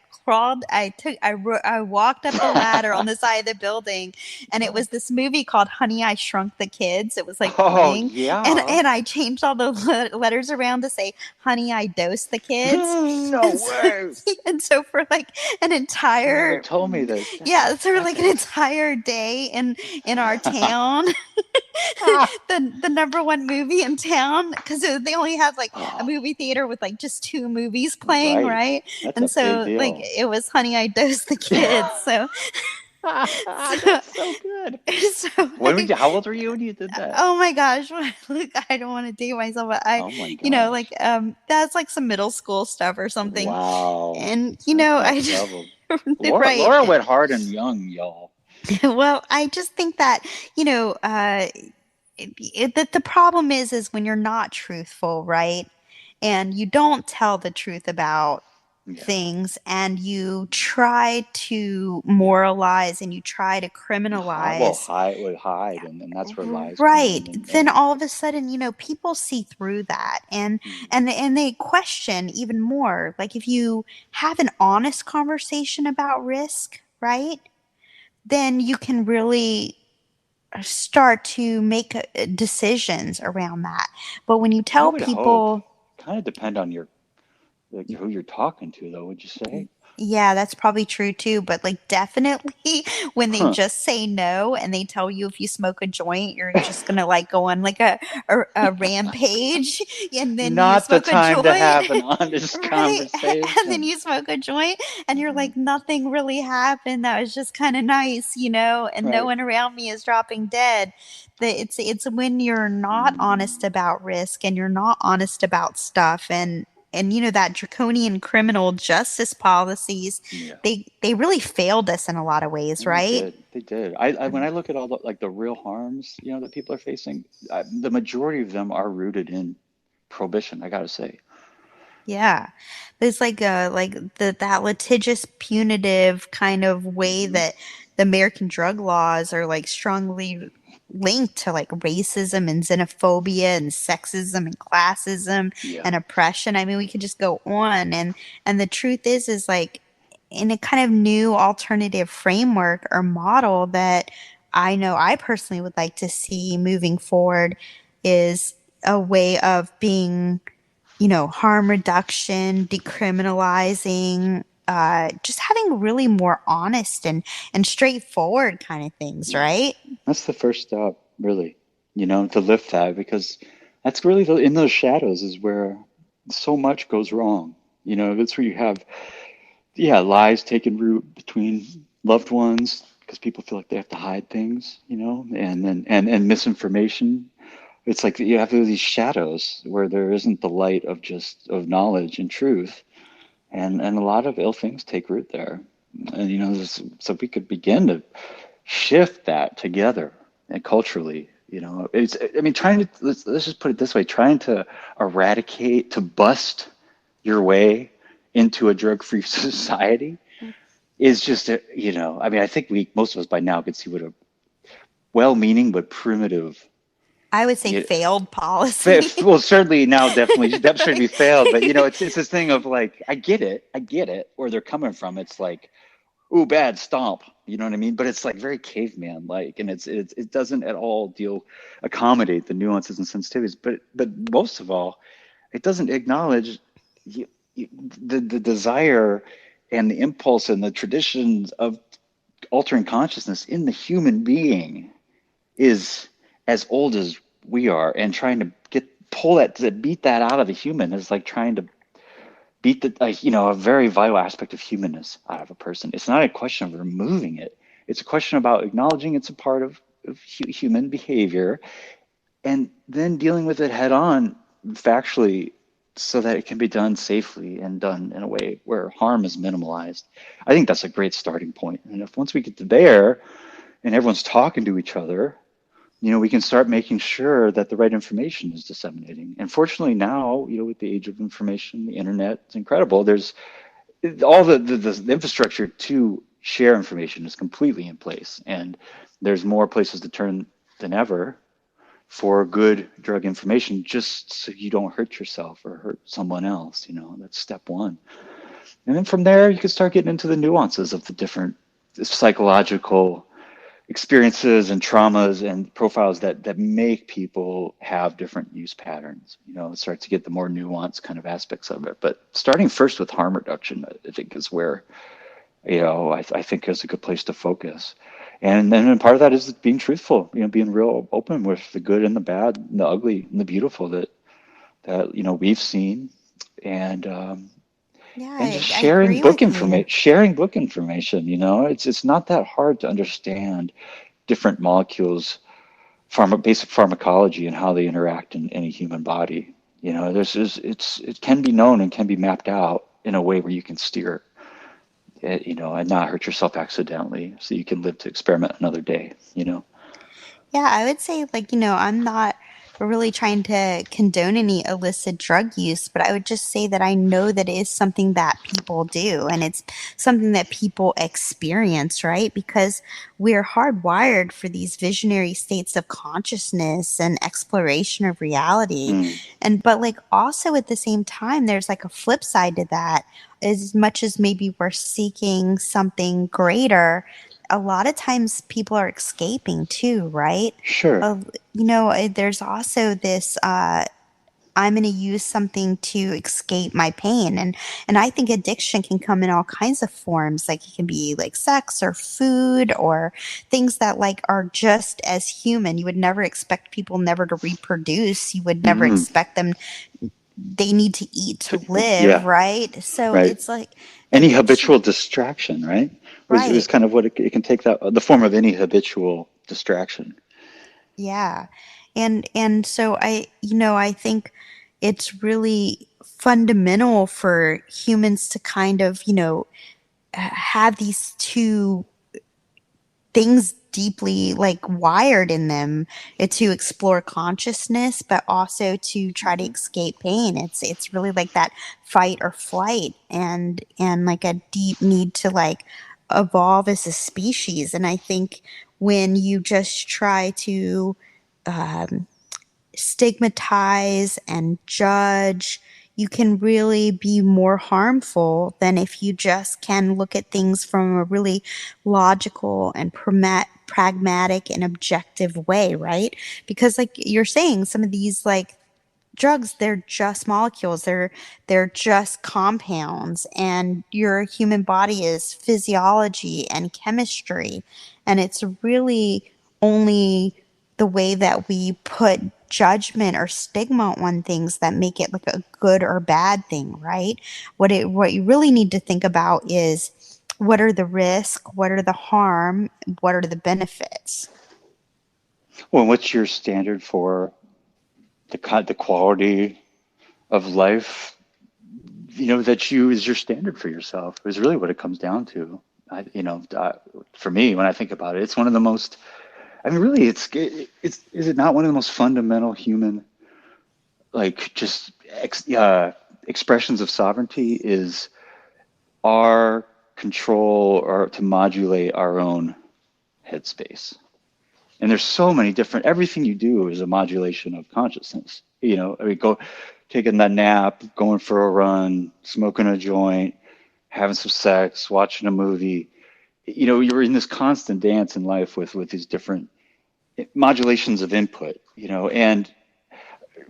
F: walked up the ladder on the side of the building, and it was this movie called Honey, I Shrunk the Kids. It was like
B: Oh,
F: playing, and
B: yeah.
F: and I changed all the letters around to say Honey, I Dosed the Kids.
B: No
F: And so,
B: way.
F: and so for like an
B: You never
F: entire
B: told me this.
F: yeah,
B: That's
F: so for like an
B: epic.
F: entire day in our town, the number one movie in town, because they only have like a
B: Oh,
F: movie theater with like just two movies playing,
B: right.
F: right?
B: That's a
F: And
B: big
F: so like
B: deal.
F: it was Honey, I Dosed the Kids. So so
B: That's so good.
F: so
B: How old were you when you did that?
F: oh my gosh, look, I don't want to date myself, but
B: Oh my gosh.
F: like that's like some middle school stuff or something.
B: Wow.
F: And
B: That's
F: I
B: next
F: just
B: level. Laura,
F: right.
B: Laura went hard and young, y'all.
F: Well, I just think that, that the problem is when you're not truthful, right? And you don't tell the truth about
B: Yeah.
F: things, and you try to moralize and you try to criminalize.
B: Hide, and that's where lies come
F: Right.
B: in.
F: Then all of a sudden, people see through that, and
B: Mm,
F: and they question even more. Like if you have an honest conversation about risk, right? Then you can really start to make decisions around that. But when you
B: I
F: tell
B: would hope.
F: people,
B: Kind of depend on who you're talking to, though. Would you say?
F: yeah, that's probably true too, but like definitely when they
B: Huh.
F: just say no and they tell you if you smoke a joint, you're just gonna like go on like a rampage, and then you
B: Not the
F: smoke a
B: time to
F: joint,
B: have an honest
F: right? And then
B: conversation.
F: you smoke a joint and you're
B: Mhm.
F: like, nothing really happened. That was just kind of nice, and no
B: Right.
F: one around me is dropping dead. It's when you're not honest
B: Mm,
F: about risk and you're not honest about stuff, and that draconian criminal justice policies,
B: yeah.
F: they really failed us in a lot of ways,
B: And they
F: right?
B: did. They did. I when I look at all the real harms, that people are facing, the majority of them are rooted in prohibition. I gotta say.
F: Yeah. There's like that litigious punitive kind of way
B: Hmm.
F: that the American drug laws are like strongly linked to like racism and xenophobia and sexism and classism
B: Yeah.
F: and oppression. I mean, we could just go on, and the truth is like in a kind of new alternative framework or model that I know I personally would like to see moving forward is a way of being, harm reduction, decriminalizing, just having really more honest and straightforward kind of things,
B: Yeah.
F: right?
B: That's the first step, really. To lift that, because that's really in those shadows is where so much goes wrong. That's where you have, yeah, lies taking root between loved ones because people feel like they have to hide things, and then and misinformation. It's like you have these shadows where there isn't the light of knowledge and truth, and a lot of ill things take root there. And so we could begin to shift that together and culturally. It's, I mean, trying to, let's just put it this way, trying to eradicate, to bust your way into a drug-free society is just I mean, I think most of us by now could see what a well-meaning but primitive.
F: I would say
B: you
F: failed policy.
B: Well, certainly now, definitely that should
F: Right.
B: be failed. But it's this thing of like, I get it, where they're coming from. It's like, ooh, bad, stomp. You know what I mean? But it's like very caveman like, and it doesn't at all accommodate the nuances and sensitivities. But most of all, it doesn't acknowledge you, the desire and the impulse and the traditions of altering consciousness in the human being is as old as we are, and trying to get pull that, to beat that out of a human is like trying to beat a very vital aspect of humanness out of a person. It's not a question of removing it. It's a question about acknowledging it's a part of human behavior and then dealing with it head on factually so that it can be done safely and done in a way where harm is minimalized. I think that's a great starting point. And if once we get to there and everyone's talking to each other, we can start making sure that the right information is disseminating. And fortunately now, with the age of information, the internet, it's incredible. There's all the infrastructure to share information is completely in place. And there's more places to turn than ever for good drug information, just so you don't hurt yourself or hurt someone else. That's step one. And then from there, you can start getting into the nuances of the different psychological experiences and traumas and profiles that make people have different use patterns. Start to get the more nuanced kind of aspects of it. But starting first with harm reduction, I think is where, I think is a good place to focus. And then part of that is being truthful, being real open with the good and the bad, and the ugly and the beautiful that we've seen, and just sharing book information. Sharing book information, it's not that hard to understand different molecules, basic pharmacology, and how they interact in any human body. It can be known and can be mapped out in a way where you can steer it, and not hurt yourself accidentally, so you can live to experiment another day.
F: Yeah, I would say, I'm not really trying to condone any illicit drug use, but I would just say that I know that it is something that people do, and it's something that people experience, right? Because we're hardwired for these visionary states of consciousness and exploration of reality. But also at the same time, there's a flip side to that. As much as maybe we're seeking something greater, a lot of times people are escaping too, right?
B: Sure.
F: There's also this, I'm going to use something to escape my pain. And I think addiction can come in all kinds of forms. It can be sex or food or things that are just as human. You would never expect people never to reproduce. You would never expect them. They need to eat to live, right? So
B: right.
F: It's
B: any habitual distraction, right?
F: Right.
B: Is kind of what it can take, the form of any habitual distraction.
F: Yeah. And so I think it's really fundamental for humans to kind of, have these two things deeply wired in them, to explore consciousness, but also to try to escape pain. It's really that fight or flight, and a deep need to evolve as a species. And I think when you just try to stigmatize and judge, you can really be more harmful than if you just can look at things from a really logical and pragmatic and objective way, right? Because you're saying, some of these drugs, they're just molecules, they're just compounds, and your human body is physiology and chemistry, and it's really only the way that we put judgment or stigma on things that make it a good or bad thing, right? What you really need to think about is, what are the risks, what are the harm, what are the benefits?
B: Well, what's your standard for the quality of life, that is your standard for yourself, is really what it comes down to. For me, when I think about it, it's one of the most, really, is it not one of the most fundamental human, expressions of sovereignty, is our control, or to modulate our own headspace. And there's so many different, everything you do is a modulation of consciousness. Taking that nap, going for a run, smoking a joint, having some sex, watching a movie. You're in this constant dance in life with these different modulations of input, and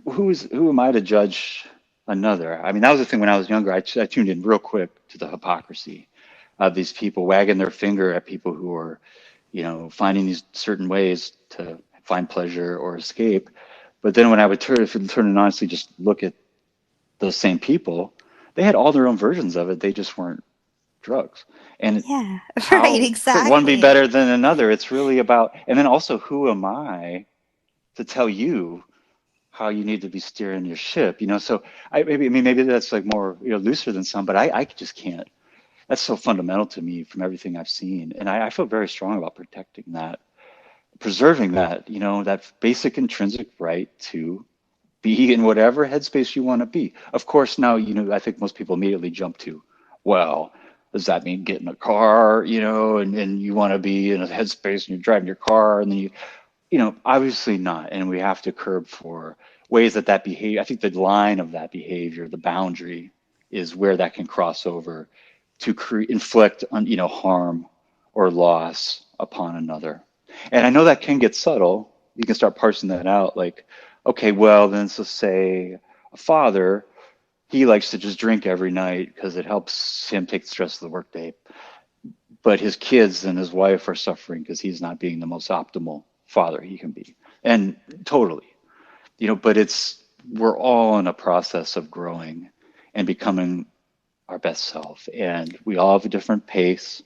B: who am I to judge another? That was the thing when I was younger. I tuned in real quick to the hypocrisy of these people wagging their finger at people who are, finding these certain ways to find pleasure or escape. But then when I would turn and honestly just look at those same people, they had all their own versions of it. They just weren't drugs. And
F: Yeah, right,
B: how could one be
F: exactly.
B: better than another? It's really about, and then also, who am I to tell you how you need to be steering your ship? So maybe that's like more, looser than some, but I just can't. That's so fundamental to me from everything I've seen. And I feel very strong about protecting that, preserving that, that basic intrinsic right to be in whatever headspace you want to be. Of course, now, I think most people immediately jump to, well, does that mean get in a car, and you want to be in a headspace and you're driving your car and then obviously not. And we have to curb for ways that behavior, I think the line of that behavior, the boundary is where that can cross over to inflict on, harm or loss upon another. And I know that can get subtle. You can start parsing that out like, okay, well, then let's say a father, he likes to just drink every night because it helps him take the stress of the workday. But his kids and his wife are suffering because he's not being the most optimal father he can be. And totally, but we're all in a process of growing and becoming our best self. And we all have a different pace.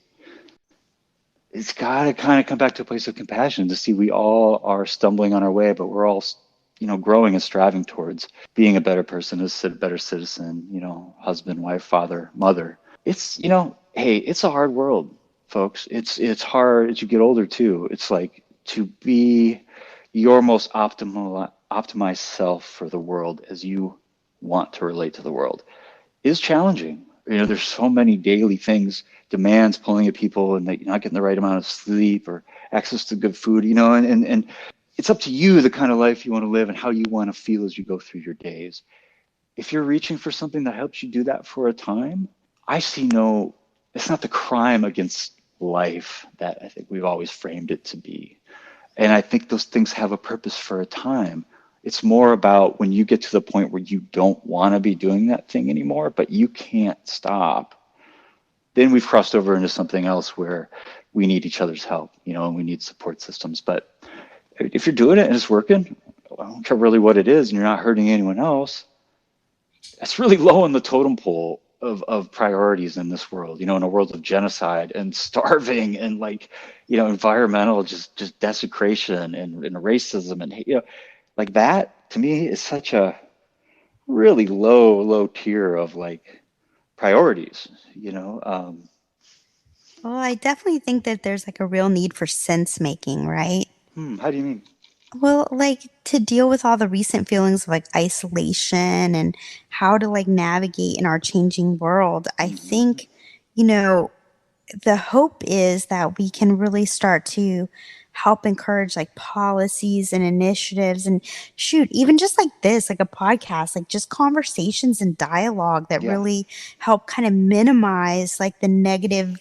B: It's got to kind of come back to a place of compassion to see we all are stumbling on our way, but we're all, growing and striving towards being a better person, a better citizen, husband, wife, father, mother. It's, hey, it's a hard world, folks. It's hard as you get older too. It's like to be your most optimized self for the world as you want to relate to the world is challenging. There's so many daily things, demands pulling at people, and that you're not getting the right amount of sleep or access to good food, and it's up to you the kind of life you want to live and how you want to feel as you go through your days. If you're reaching for something that helps you do that for a time, it's not the crime against life that I think we've always framed it to be. And I think those things have a purpose for a time. It's more about when you get to the point where you don't want to be doing that thing anymore, but you can't stop. Then we've crossed over into something else where we need each other's help, and we need support systems. But if you're doing it and it's working, I don't care really what it is, and you're not hurting anyone else, that's really low on the totem pole of priorities in this world, in a world of genocide and starving and environmental just desecration and racism and like that to me is such a really low tier of priorities.
F: Well, I definitely think that there's a real need for sense making, right?
B: How do you mean?
F: Well, to deal with all the recent feelings of isolation and how to navigate in our changing world, I think, you know, the hope is that we can really start to help encourage policies and initiatives and shoot, even just this, a podcast, just conversations and dialogue that
B: Yeah,
F: really help kind of minimize the negative,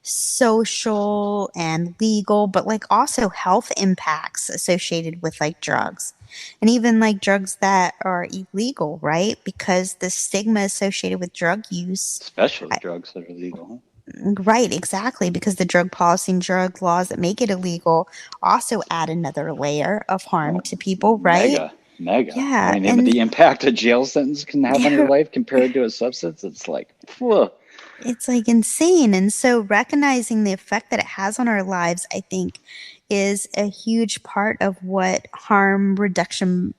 F: social and legal, but also health impacts associated with drugs and even drugs that are illegal, right? Because the stigma associated with drug use.
B: especially drugs that are legal.
F: Right, exactly, because the drug policy and drug laws that make it illegal also add another layer of harm
B: Oh,
F: to people, right?
B: mega. I
F: Yeah,
B: mean,
F: and
B: the impact a jail sentence can have on your life compared to a substance, it's whoa.
F: it's insane. And so recognizing the effect that it has on our lives, I think, is a huge part of what harm reduction,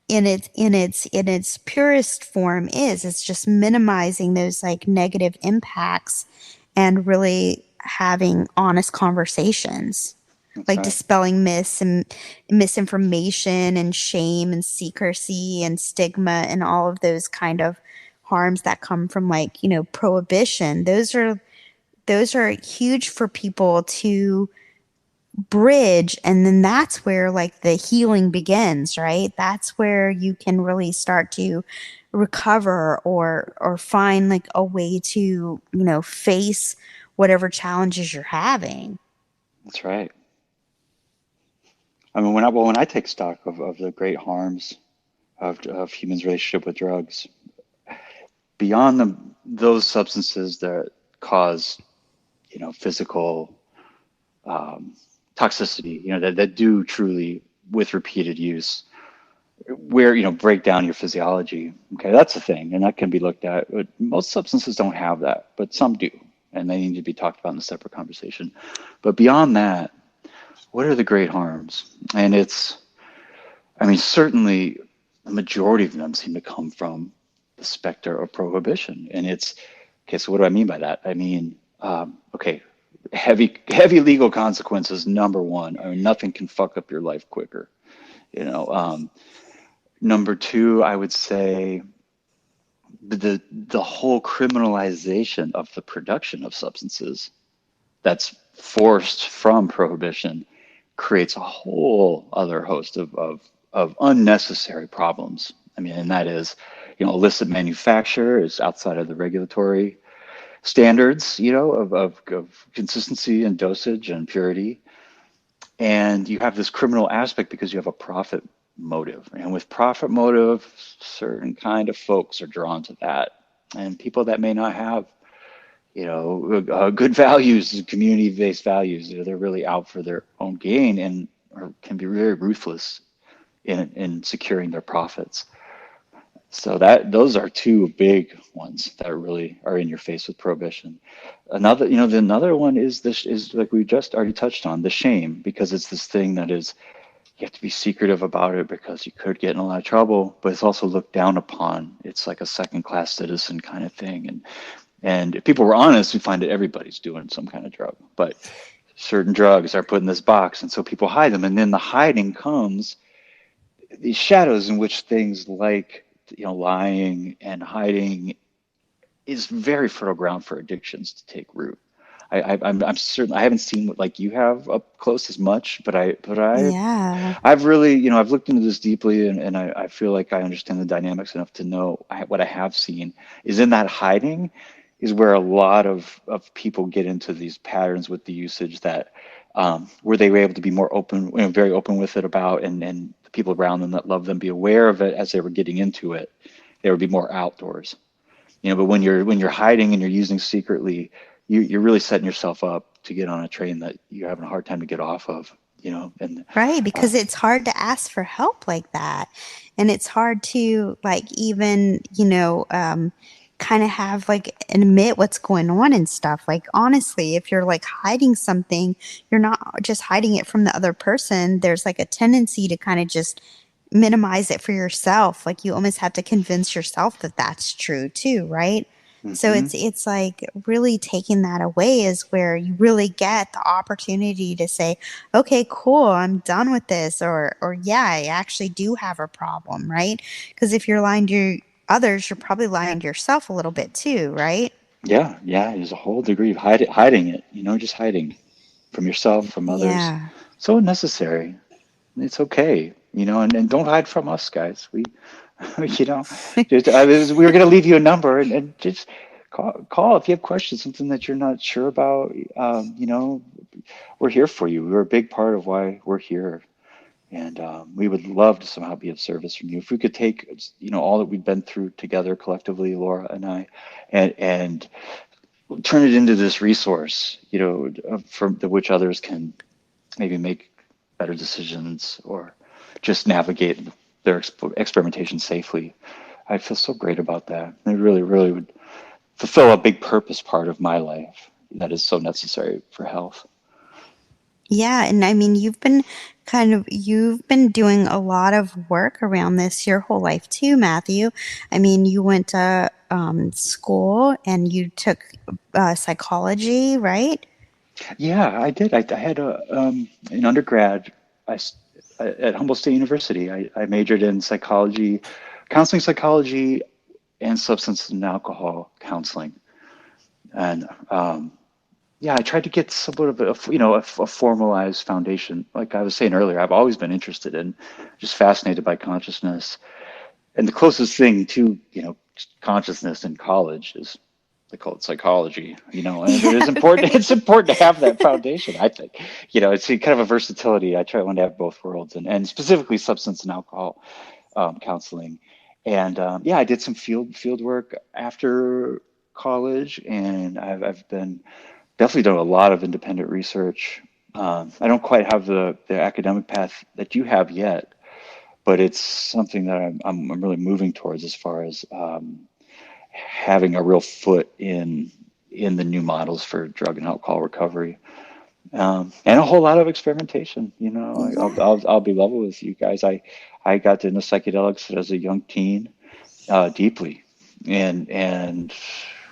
F: in its purest form is. It's just minimizing those negative impacts and really having honest conversations,
B: That's right.
F: dispelling myths and misinformation and shame and secrecy and stigma and all of those kind of harms that come from prohibition. Those are huge for people to bridge, and then that's where the healing begins, right? That's where you can really start to recover or find a way to face whatever challenges you're having.
B: That's right. I mean, when I take stock of the great harms of humans' relationship with drugs, beyond those substances that cause, physical toxicity, that do truly with repeated use, where, break down your physiology. Okay, that's a thing, and that can be looked at. But most substances don't have that, but some do, and they need to be talked about in a separate conversation. But beyond that, what are the great harms? And certainly the majority of them seem to come from the specter of prohibition. And okay, so what do I mean by that? I mean, okay, heavy legal consequences, number one. Nothing can fuck up your life quicker. Number two, I would say the whole criminalization of the production of substances that's forced from prohibition creates a whole other host of unnecessary problems. And that is, illicit manufacture is outside of the regulatory standards, of consistency and dosage and purity. And you have this criminal aspect because you have a profit motive. And with profit motive, certain kind of folks are drawn to that. And people that may not have, good values, community-based values, they're really out for their own gain and can be very ruthless in securing their profits. So those are two big ones that really are in your face with prohibition. Another one is like we just already touched on, the shame, because it's this thing that is, you have to be secretive about it because you could get in a lot of trouble, but it's also looked down upon. It's like a second-class citizen kind of thing. And if people were honest, we find that everybody's doing some kind of drug, but certain drugs are put in this box, and so people hide them. And then the hiding comes these shadows in which things like, lying and hiding is very fertile ground for addictions to take root. I'm certain I haven't seen what like you have up close as much, but I've really, I've looked into this deeply, and I feel like I understand the dynamics enough to know what I have seen is in that hiding is where a lot of people get into these patterns with the usage that where they were able to be more open, very open with it about, and the people around them that love them be aware of it as they were getting into it. They would be more outdoors, but when you're hiding and you're using secretly, you're really setting yourself up to get on a train that you're having a hard time to get off of, and
F: right, because it's hard to ask for help like that, and it's hard to like even kind of have like admit what's going on and stuff. Like honestly, if you're like hiding something, you're not just hiding it from the other person. There's like a tendency to kind of just minimize it for yourself. Like you almost have to convince yourself that that's true too, right? Mm-hmm. So it's like really taking that away is where you really get the opportunity to say, okay, cool, I'm done with this, or yeah, I actually do have a problem, right? Because if you're lying to others, you're probably lying to yourself a little bit too, right?
B: Yeah, there's a whole degree of hiding it, just hiding from yourself, from others.
F: Yeah.
B: So unnecessary. It's okay, and don't hide from us, guys. We we were going to leave you a number, and just call if you have questions, something that you're not sure about. We're here for you. We're a big part of why we're here. And we would love to somehow be of service from you. If we could take, all that we've been through together collectively, Laura and I, and turn it into this resource, from which others can maybe make better decisions or just navigate their experimentation safely. I feel so great about that. It really, really would fulfill a big purpose part of my life that is so necessary for health.
F: Yeah, and you've been doing a lot of work around this your whole life too, Matthew. You went to school and you took psychology, right?
B: Yeah, I did. I had an undergrad at Humboldt State University. I majored in psychology, counseling psychology, and substance and alcohol counseling. And I tried to get somewhat of a formalized foundation. Like I was saying earlier, I've always been interested in, just fascinated by consciousness. And the closest thing to, consciousness in college is, they call it psychology, and it is important. It's important to have that foundation, I think. It's kind of a versatility. I wanted to have both worlds, and specifically substance and alcohol counseling. And I did some field work after college, and I've been definitely done a lot of independent research I don't quite have the academic path that you have yet, but it's something that I'm really moving towards as far as having a real foot in the new models for drug and alcohol recovery, and a whole lot of experimentation. You know,
F: Yeah.
B: I'll be level with you guys. I got into psychedelics as a young teen, deeply, and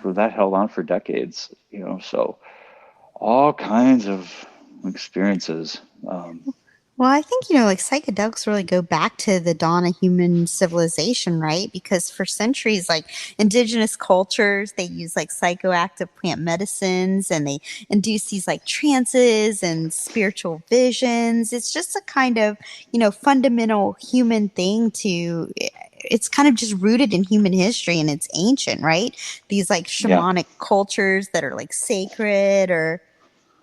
B: that held on for decades. You know, so all kinds of experiences.
F: Well, I think, like psychedelics really go back to the dawn of human civilization, right? Because for centuries, like indigenous cultures, they use like psychoactive plant medicines and they induce these like trances and spiritual visions. It's just a kind of, fundamental human thing it's kind of just rooted in human history and it's ancient, right? These like
B: Yeah.
F: shamanic cultures that are like sacred or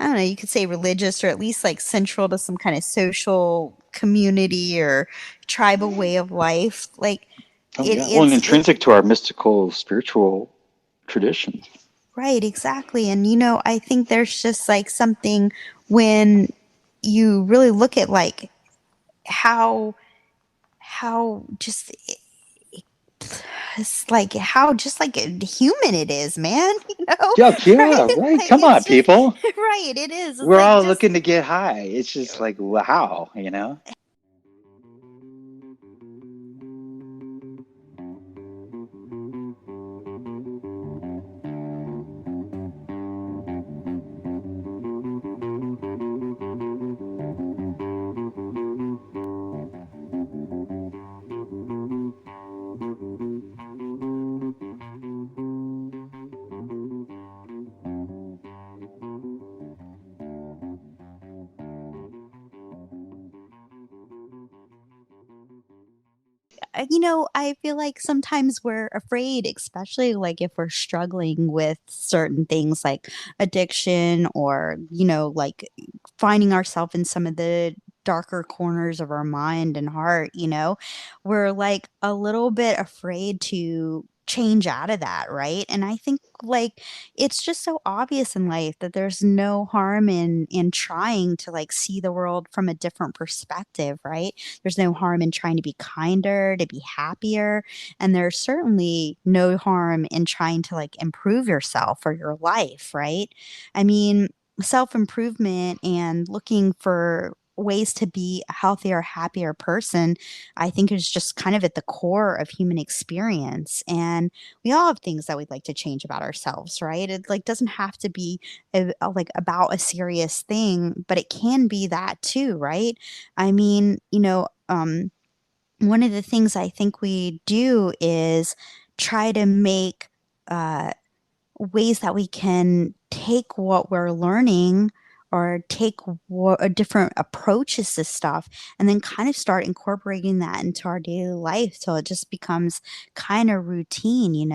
F: I don't know, you could say religious or at least like central to some kind of social community or tribal way of life. Like
B: Oh
F: it
B: yeah. Well, and
F: it's
B: intrinsic to our mystical, spiritual traditions.
F: right, exactly. And I think there's just like something when you really look at like how just it's like how just like human it is, man,
B: Yeah,
F: right?
B: yeah, right.
F: Like
B: Come on,
F: it's just
B: people.
F: right, it is. It's
B: We're
F: like
B: all
F: just
B: looking to get high. It's just like, wow, you know?
F: I feel like sometimes we're afraid, especially like if we're struggling with certain things like addiction or, like finding ourselves in some of the darker corners of our mind and heart, we're like a little bit afraid to change out of that, right? And I think like it's just so obvious in life that there's no harm in trying to like see the world from a different perspective, right? There's no harm in trying to be kinder, to be happier. And there's certainly no harm in trying to like improve yourself or your life, right? I mean, self improvement and looking for ways to be a healthier, happier person, I think is just kind of at the core of human experience. And we all have things that we'd like to change about ourselves, right? It like doesn't have to be like about a serious thing, but it can be that too, right? I mean, one of the things I think we do is try to make uh, ways that we can take what we're learning or take different approaches to stuff and then kind of start incorporating that into our daily life so it just becomes kind of routine,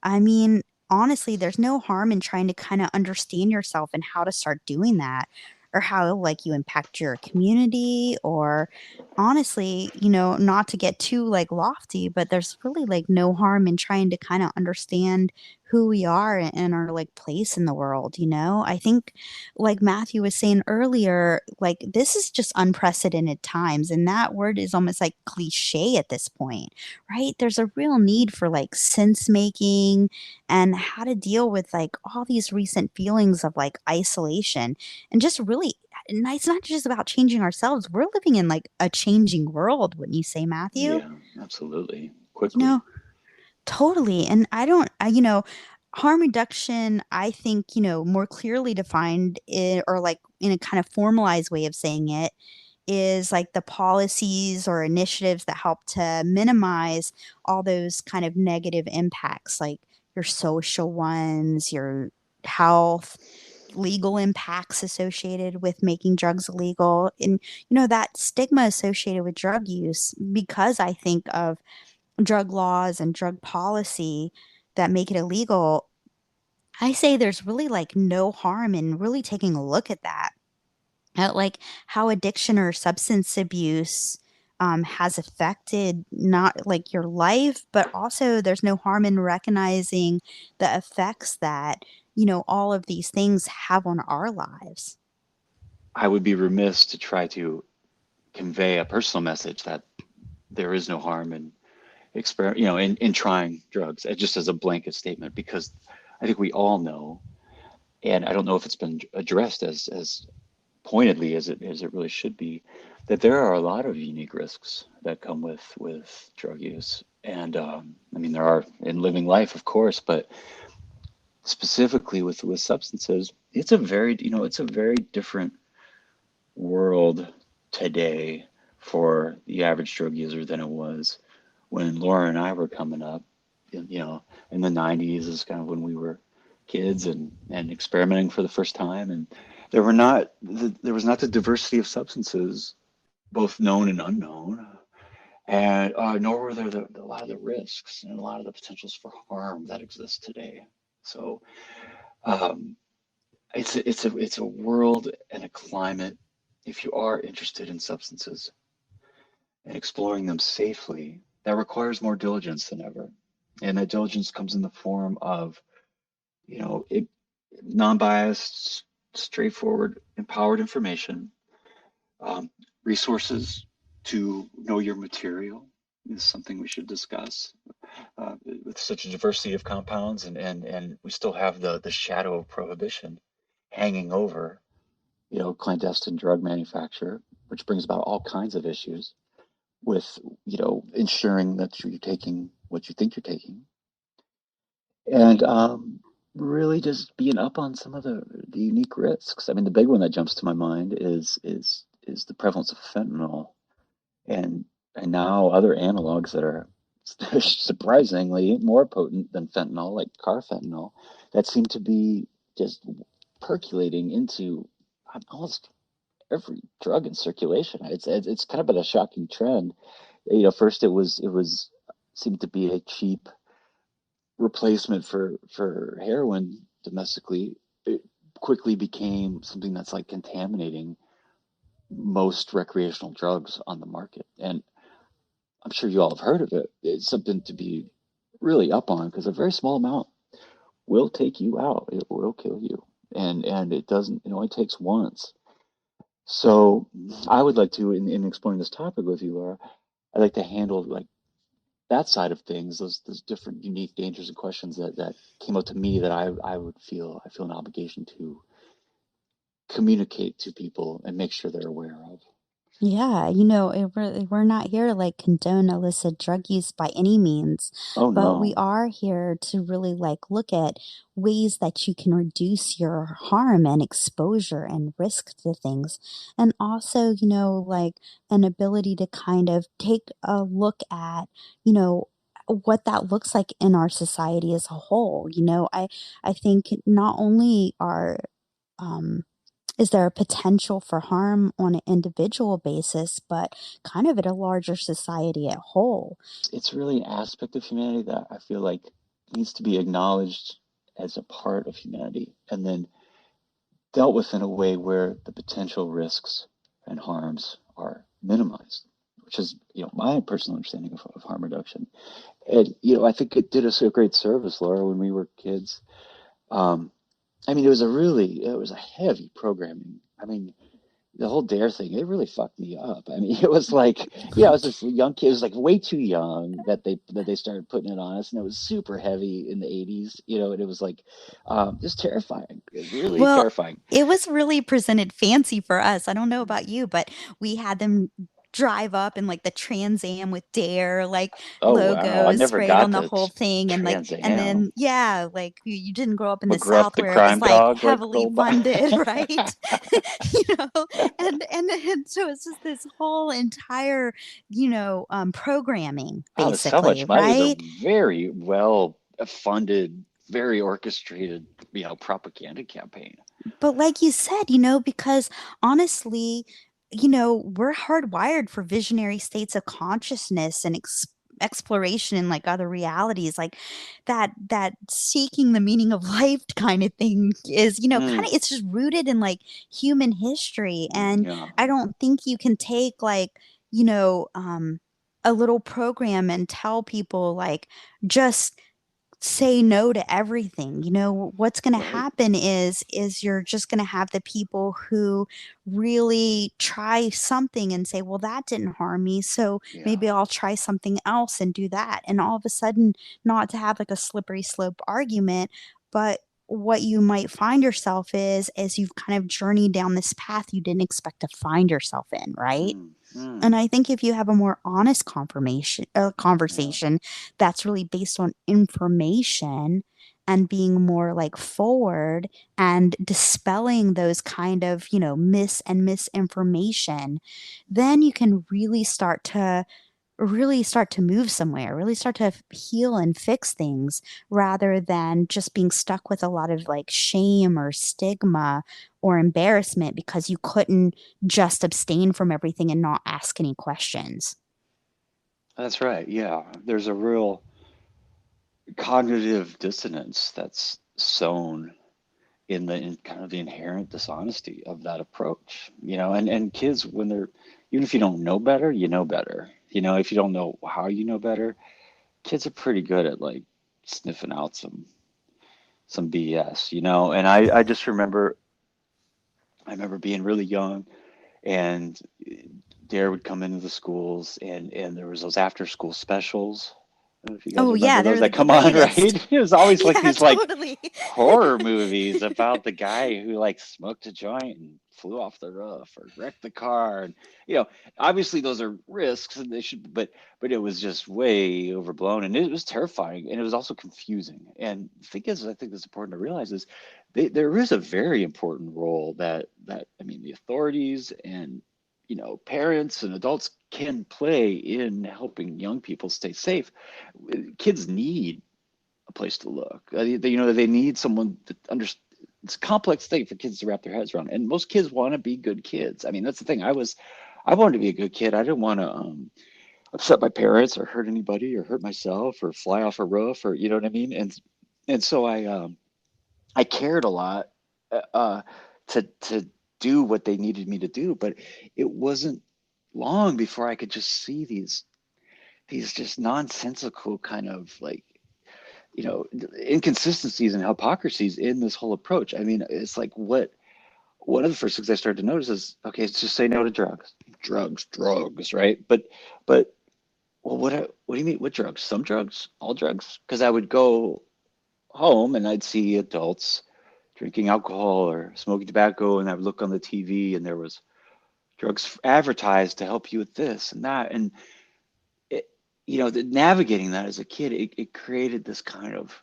F: I mean, honestly, there's no harm in trying to kind of understand yourself and how to start doing that or how like you impact your community or honestly, not to get too like lofty, but there's really like no harm in trying to kind of understand who we are and our like place in the world, I think like Matthew was saying earlier, like this is just unprecedented times and that word is almost like cliche at this point, right? There's a real need for like sense making and how to deal with like all these recent feelings of like isolation and just really and it's not just about changing ourselves. We're living in like a changing world, wouldn't you say, Matthew?
B: Yeah, absolutely.
F: You know,
B: Quickly.
F: totally. And I don't, harm reduction, I think, more clearly defined or like in a kind of formalized way of saying it is like the policies or initiatives that help to minimize all those kind of negative impacts, like your social ones, your health, legal impacts associated with making drugs illegal, and, that stigma associated with drug use, because I think of drug laws and drug policy that make it illegal, I say there's really like no harm in really taking a look at that, at like how addiction or substance abuse has affected not like your life, but also there's no harm in recognizing the effects that, all of these things have on our lives.
B: I would be remiss to try to convey a personal message that there is no harm in in trying drugs, just as a blanket statement, because I think we all know, and I don't know if it's been addressed as pointedly as it really should be, that there are a lot of unique risks that come with drug use. And I mean, there are in living life, of course, but specifically with substances, it's a very different world today for the average drug user than it was when Laura and I were coming up. In the 90s is kind of when we were kids and experimenting for the first time, and there was not the diversity of substances, both known and unknown, and nor were there a lot of the risks and a lot of the potentials for harm that exist today. So um, it's a world and a climate. If you are interested in substances and exploring them safely, that requires more diligence than ever. And that diligence comes in the form of, it, non-biased, straightforward, empowered information, um, resources to know your material is something we should discuss. With such a diversity of compounds, and we still have the shadow of prohibition hanging over, clandestine drug manufacture, which brings about all kinds of issues with, ensuring that you're taking what you think you're taking, and really just being up on some of the unique risks. I mean, the big one that jumps to my mind is the prevalence of fentanyl, and now other analogs that are surprisingly more potent than fentanyl, like carfentanil, that seem to be just percolating into almost every drug in circulation. It's kind of been a shocking trend. First it was seemed to be a cheap replacement for heroin domestically. It quickly became something that's like contaminating most recreational drugs on the market. And I'm sure you all have heard of it. It's something to be really up on, because a very small amount will take you out. It will kill you. And it only takes once. So I would like to, in exploring this topic with you, Laura, I'd like to handle like that side of things, those different unique dangers and questions that came up to me that I feel an obligation to communicate to people and make sure they're aware of.
C: Yeah, we're not here to like condone illicit drug use by any means,
B: Oh
C: but we
B: no,
C: are here to really like look at ways that you can reduce your harm and exposure and risk to things. And also, like an ability to kind of take a look at, what that looks like in our society as a whole. I think not only are um is there a potential for harm on an individual basis, but kind of at a larger society at whole?
B: it's really an aspect of humanity that I feel like needs to be acknowledged as a part of humanity, and then dealt with in a way where the potential risks and harms are minimized, which is, my personal understanding of harm reduction. And, I think it did us a great service, Laura, when we were kids. Um, I mean, it was a heavy programming. I mean, the whole D.A.R.E thing, it really fucked me up. I mean, it was like, I was this young kid, it was like way too young that they started putting it on us, and it was super heavy in the 80s, and it was like just terrifying, really
F: Well,
B: terrifying.
F: it was really presented fancy for us. I don't know about you, but we had them drive up in like the Trans Am with Dare like
B: Oh wow, I
F: logos
B: never
F: sprayed
B: got
F: on the
B: the
F: whole thing, and
B: Trans
F: and
B: Am.
F: then yeah, like you didn't grow up in
B: But
F: the
B: grew up
F: South
B: the
F: where it was
B: crime
F: like
B: dog like
F: heavily
B: rolled by.
F: funded, right? And so it's just this whole entire programming
B: Oh, so
F: basically,
B: much money. It was a
F: right?
B: very well funded, very orchestrated, propaganda campaign.
F: But like you said, because honestly, we're hardwired for visionary states of consciousness and exploration and like other realities, like that seeking the meaning of life kind of thing is, kind
B: Mm,
F: of it's just rooted in like human history. And
B: yeah.
F: I don't think you can take like, you know, um, a little program and tell people like just say no to everything. What's going to
B: Right.
F: happen is you're just going to have the people who really try something and say, well, that didn't harm me, so
B: Yeah.
F: maybe I'll try something else and do that. And all of a sudden, not to have like a slippery slope argument, but what you might find yourself is you've kind of journeyed down this path you didn't expect to find yourself in, right?
B: Mm, mm,
F: And I think if you have a more honest
B: yeah.
F: conversation that's really based on information and being more like forward and dispelling those kind of, misinformation, then you can really start to move somewhere, really start to heal and fix things rather than just being stuck with a lot of like shame or stigma or embarrassment because you couldn't just abstain from everything and not ask any questions.
B: That's right. Yeah. There's a real cognitive dissonance that's sown in kind of the inherent dishonesty of that approach, and kids, when they're, even if you don't know better, you know better. If you don't know how you know better, kids are pretty good at like sniffing out some BS, and I just remember, I remember being really young, and D.A.R.E would come into the schools, and there was those after school specials. I don't know if you guys
F: Oh
B: remember
F: yeah,
B: those
F: they're the
B: that come on, right?
F: greatest.
B: It was always like
F: Yeah,
B: these like
F: totally.
B: horror movies about the guy who like smoked a joint and flew off the roof or wrecked the car. And you know, obviously those are risks and they should, but it was just way overblown and it was terrifying and it was also confusing. And the thing is, I think that's important to realize is there is a very important role that I mean the authorities and parents and adults can play in helping young people stay safe. Kids need a place to look. They need someone that understands. It's a complex thing for kids to wrap their heads around, and most kids want to be good kids. I mean, that's the thing. I wanted to be a good kid. I didn't want to upset my parents or hurt anybody or hurt myself or fly off a roof or you know what I mean. And so I cared a lot to do what they needed me to do, but it wasn't long before I could just see these just nonsensical kind of like inconsistencies and hypocrisies in this whole approach. I mean, it's like one of the first things I started to notice is, okay, let's just say no to drugs, right? But well, what do you mean? What drugs? Some drugs? All drugs? Because I would go home and I'd see adults drinking alcohol or smoking tobacco, and I would look on the TV and there was drugs advertised to help you with this and that, and it, navigating that as a kid, it created this kind of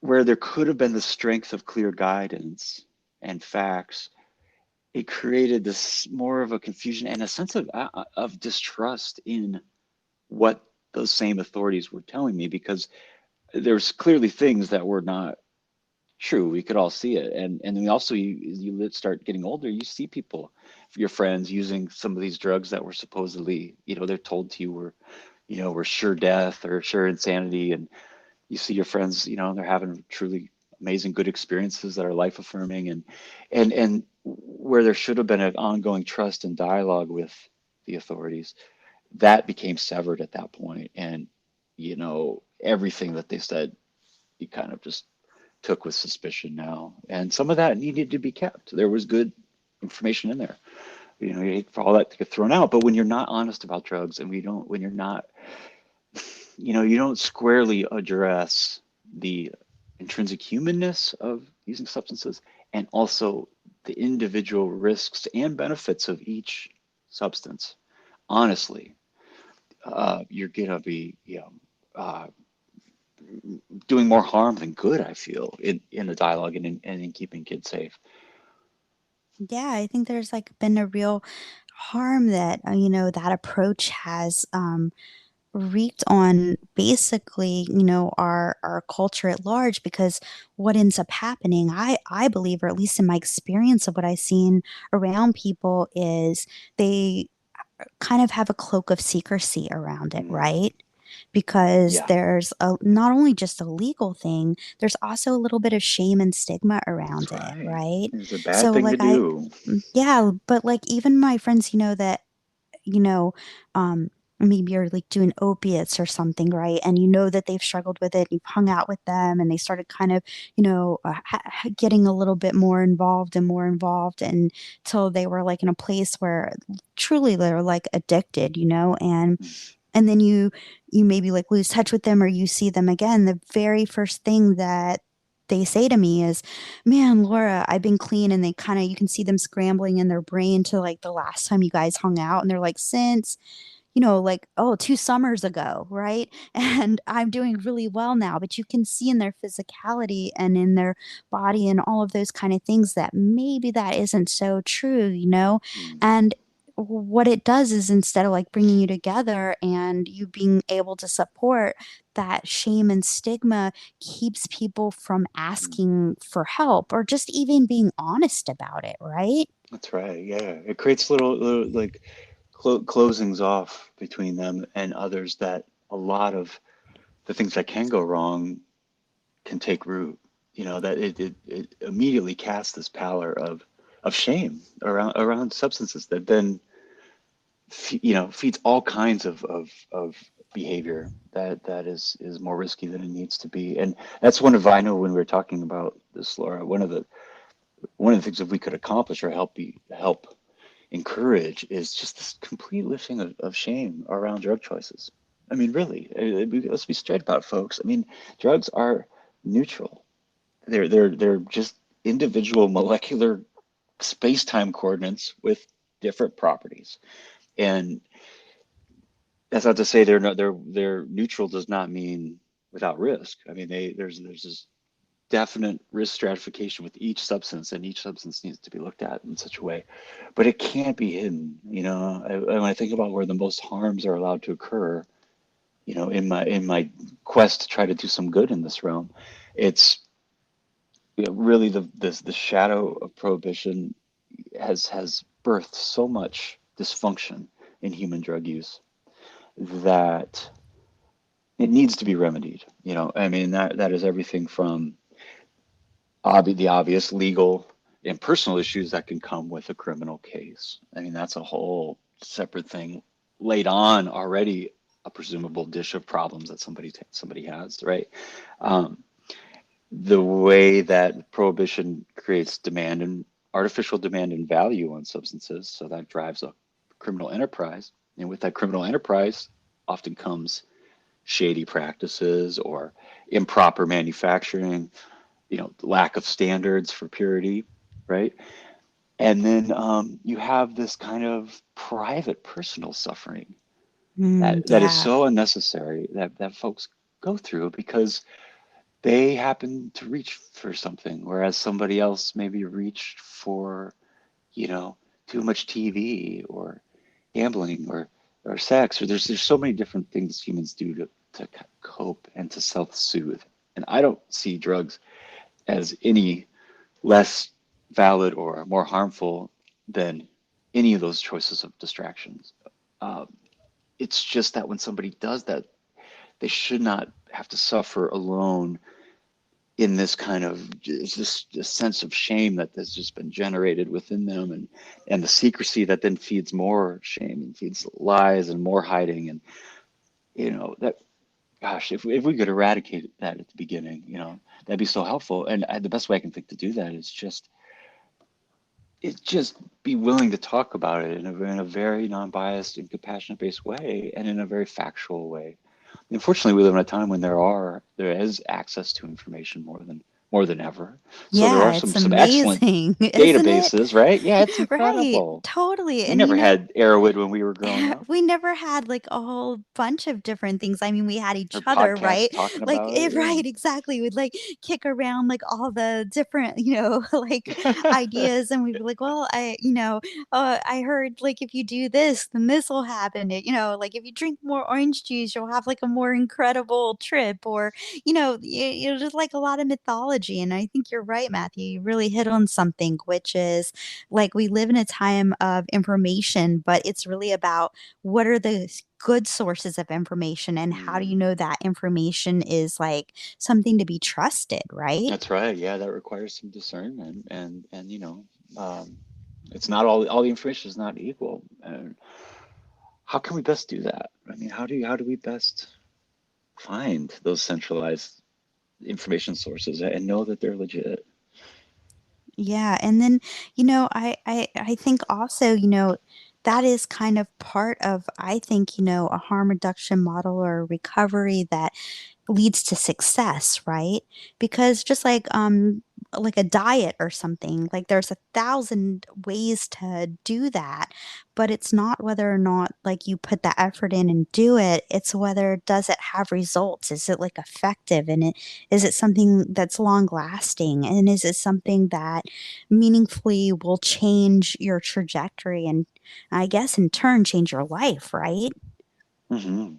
B: where there could have been the strength of clear guidance and facts. It created this more of a confusion and a sense of distrust in what those same authorities were telling me, because there's clearly things that were not true. We could all see it, and then also you start getting older, you see people, your friends, using some of these drugs that were supposedly, they're told to you were sure death or sure insanity, and you see your friends, they're having truly amazing good experiences that are life affirming, and where there should have been an ongoing trust and dialogue with the authorities, that became severed at that point. And everything that they said, you kind of just took with suspicion now, and some of that needed to be kept. There was good information in there. You hate for all that to get thrown out, but when you're not honest about drugs, and when you're not, you don't squarely address the intrinsic humanness of using substances and also the individual risks and benefits of each substance. Honestly, you're gonna be, uh, doing more harm than good. I feel in the dialogue and in keeping kids safe.
F: Yeah, I think there's like been a real harm that that approach has wreaked on basically, our culture at large, because what ends up happening, I believe, or at least in my experience of what I've seen around people, is they kind of have a cloak of secrecy around it,
B: Mm,
F: right? Because
B: yeah,
F: there's not only just a legal thing, there's also a little bit of shame and stigma around
B: that's
F: it,
B: right.
F: right?
B: It's a bad
F: So
B: thing to
F: like
B: do.
F: yeah, but like even my friends, that, you know, um,
C: maybe you're like doing opiates or something, right? And you know that they've struggled with it. You've hung out with them, and they started kind of, getting a little bit more involved until they were like in a place where truly they're like addicted, and then you maybe like lose touch with them or you see them again. The very first thing that they say to me is, man, Laura, I've been clean. And they kind of, you can see them scrambling in their brain to like the last time you guys hung out. And they're like, since, like, oh, 2 summers ago, right? And I'm doing really well now. But you can see in their physicality and in their body and all of those kind of things that maybe that isn't so true.
B: Mm.
C: And what it does is instead of like bringing you together and you being able to support, that shame and stigma keeps people from
B: Mm.
C: asking for help or just even being honest about it, right?
B: That's right. Yeah, it creates little like closings off between them and others, that a lot of the things that can go wrong can take root. That it immediately casts this pallor of shame around substances that then feeds all kinds of behavior that is more risky than it needs to be. And that's one of, I know when we were talking about this, Laura, one of the things that we could accomplish or help encourage is just this complete lifting of shame around drug choices. I mean, really, let's be straight about it, folks. I mean, drugs are neutral. They're just individual molecular space-time coordinates with different properties. And that's not to say they're neutral does not mean without risk. I mean, there's this definite risk stratification with each substance, and each substance needs to be looked at in such a way, but it can't be hidden. When I think about where the most harms are allowed to occur, in my quest to try to do some good in this realm, it's really the shadow of prohibition has birthed so much dysfunction in human drug use that it needs to be remedied. I mean, that is everything from the obvious legal and personal issues that can come with a criminal case. I mean, that's a whole separate thing laid on already, a presumable dish of problems that somebody has, right? Um, the way that prohibition creates demand and artificial demand and value on substances, so that drives a criminal enterprise. And with that criminal enterprise often comes shady practices or improper manufacturing, lack of standards for purity, right? And then you have this kind of private, personal suffering that is
C: Yeah.
B: so unnecessary that folks go through because they happen to reach for something, whereas somebody else maybe reached for, you know, too much TV or gambling or sex, or there's so many different things humans do to cope and to self-soothe. And I don't see drugs as any less valid or more harmful than any of those choices of distractions. Uh, it's just that when somebody does that, they should not have to suffer alone in this kind of this sense of shame that has just been generated within them, and the secrecy that then feeds more shame and feeds lies and more hiding. And that, gosh, if we could eradicate that at the beginning, that'd be so helpful. And the best way I can think to do that is just be willing to talk about it in a very non-biased and compassionate based way, and in a very factual way. Unfortunately, we live in a time when there is access to information more than ever. So there
C: Yeah,
B: are
C: it's
B: some excellent
C: amazing, isn't it?
B: databases, right? Yeah, it's
C: Right,
B: incredible.
C: totally.
B: We
C: And
B: never had Arrowwood when we were growing up,
C: we never had like a whole bunch of different things. I mean, we had each
B: or
C: other,
B: podcasts
C: right?
B: talking
C: Like,
B: about it.
C: right, exactly. We'd like kick around like all the different, like
B: Yeah.
C: ideas, and we'd be like, well, I heard like if you do this, then this will happen. Like if you drink more orange juice, you'll have like a more incredible trip, or just like a lot of mythology. And I think you're right, Matthew. You really hit on something, which is like we live in a time of information, but it's really about what are the good sources of information and how do you
B: Mm,
C: know that information is like something to be trusted, right?
B: that's right. Yeah, that requires some discernment, and it's not all the information is not equal. And how can we best do that? I mean, how do we best find those centralized information sources and know that they're legit?
F: Yeah, and then, I think also, that is kind of part of, I think, a harm reduction model or recovery that leads to success, right? Because just like a diet or something, like there's 1,000 ways to do that, but it's not whether or not like you put the effort in and do it, it's whether does it have results? Is it like effective and is it something that's long lasting and is it something that meaningfully will change your trajectory and I guess in turn change your life, right?
B: Hmm.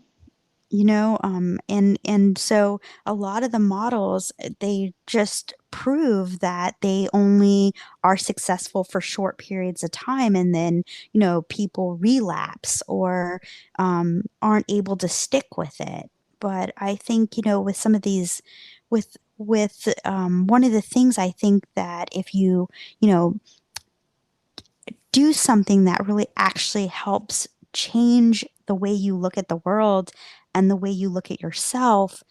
F: And so a lot of the models, they just prove that they only are successful for short periods of time, and then people relapse or aren't able to stick with it. But I think with some of these, with one of the things I think that if you know do something that really actually helps change the way you look at the world and the way you look at yourself,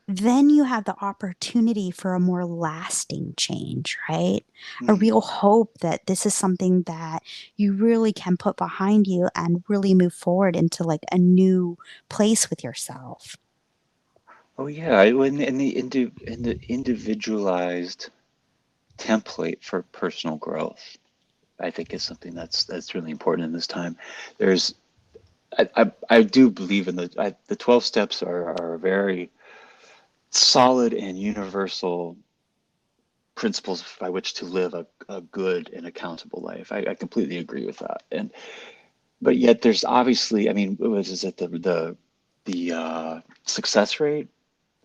F: then you have the opportunity for a more lasting change, right? A
B: Hmm.
F: real hope that this is something that you really can put behind you and really move forward into like a new place with yourself.
B: Oh yeah, in the individualized template for personal growth, I think is something that's really important in this time. There's I do believe in the 12 steps are very solid and universal principles by which to live a good and accountable life. I completely agree with that. And but yet there's obviously, I mean, what is it, the success rate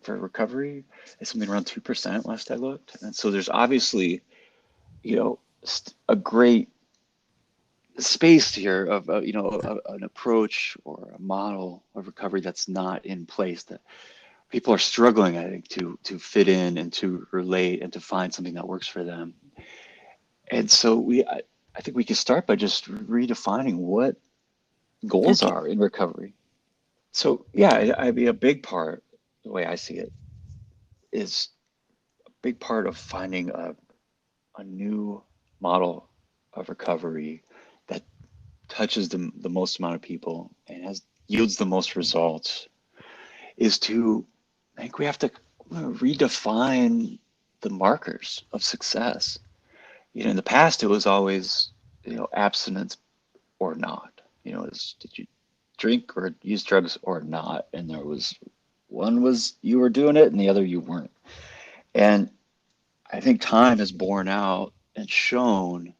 B: for recovery is something around 2% last I looked. And so there's obviously, a great space here of an approach or a model of recovery that's not in place, that people are struggling, I think, to fit in and to relate and to find something that works for them. And so I think we can start by just redefining what goals
F: Okay.
B: are in recovery. So yeah, I mean, a big part, the way I see it, is a big part of finding a new model of recovery that touches the most amount of people and has yields the most results is to, I think we have to redefine the markers of success. In the past, it was always, abstinence or not. Did you drink or use drugs or not? And there was one was you were doing it and the other you weren't. And I think time has borne out and shown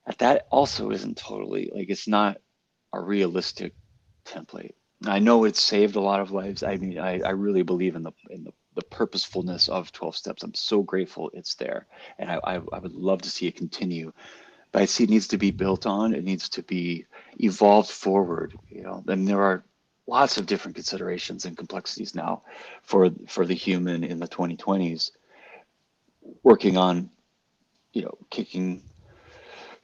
B: that that also isn't totally like it's not a realistic template. I know it's saved a lot of lives. I mean, I really believe in the purposefulness of 12 steps. I'm so grateful it's there. And I would love to see it continue. But I see it needs to be built on, it needs to be evolved forward, and there are lots of different considerations and complexities now for the human in the 2020s working on, kicking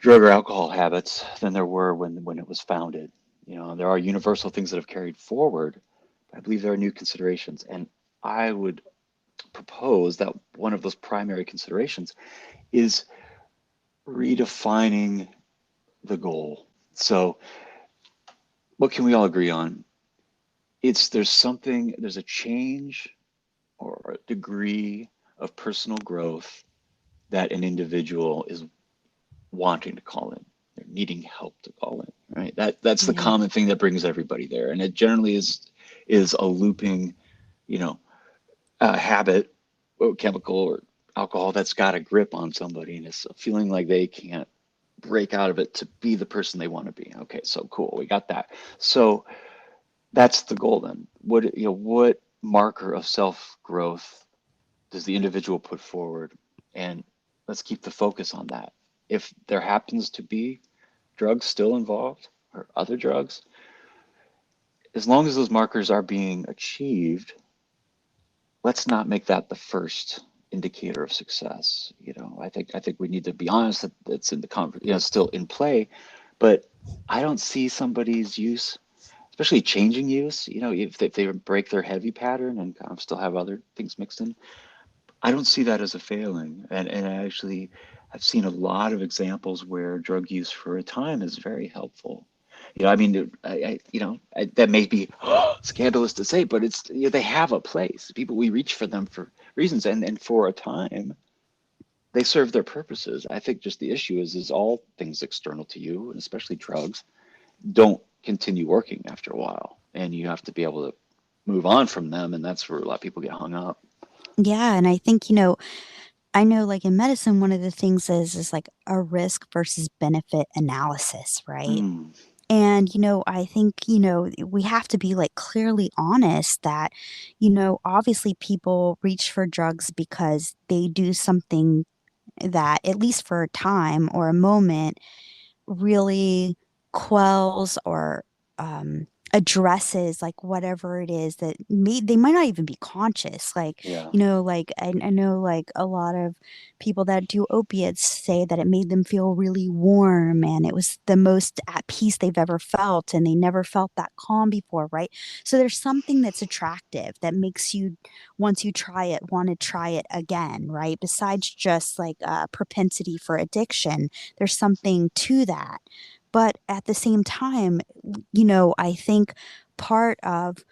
B: drug or alcohol habits than there were when it was founded. There are universal things that have carried forward, but I believe there are new considerations. And I would propose that one of those primary considerations is redefining the goal. So, what can we all agree on? There's a change or a degree of personal growth that an individual is wanting to call in. They're needing help to call in, right? That's the
F: Yeah.
B: common thing that brings everybody there, and it generally is a looping, you know, habit, or chemical or alcohol that's got a grip on somebody, and it's feeling like they can't break out of it to be the person they want to be. Okay, so cool, we got that. So that's the goal then. What marker of self growth does the individual put forward? And let's keep the focus on that. If there happens to be drugs still involved or other drugs, as long as those markers are being achieved, let's not make that the first indicator of success. I think we need to be honest that it's in the still in play, but I don't see somebody's use, especially changing use, if they break their heavy pattern and kind of still have other things mixed in, I don't see that as a failing. And I actually, I've seen a lot of examples where drug use for a time is very helpful. I mean, that may be scandalous to say, but it's, they have a place. People, we reach for them for reasons, and for a time, they serve their purposes. I think just the issue is all things external to you, and especially drugs, don't continue working after a while, and you have to be able to move on from them, and that's where a lot of people get hung up.
F: Yeah, and I think, I know like in medicine, one of the things is like a risk versus benefit analysis, right?
B: Mm,
F: And, I think, we have to be like clearly honest that, obviously people reach for drugs because they do something that, at least for a time or a moment, really quells or addresses like whatever it is that they might not even be conscious. Like,
B: yeah.
F: like I know like a lot of people that do opiates say that it made them feel really warm and it was the most at peace they've ever felt and they never felt that calm before, right? So there's something that's attractive that makes you, once you try it, want to try it again, right? Besides just like a propensity for addiction, there's something to that. But at the same time, I think part of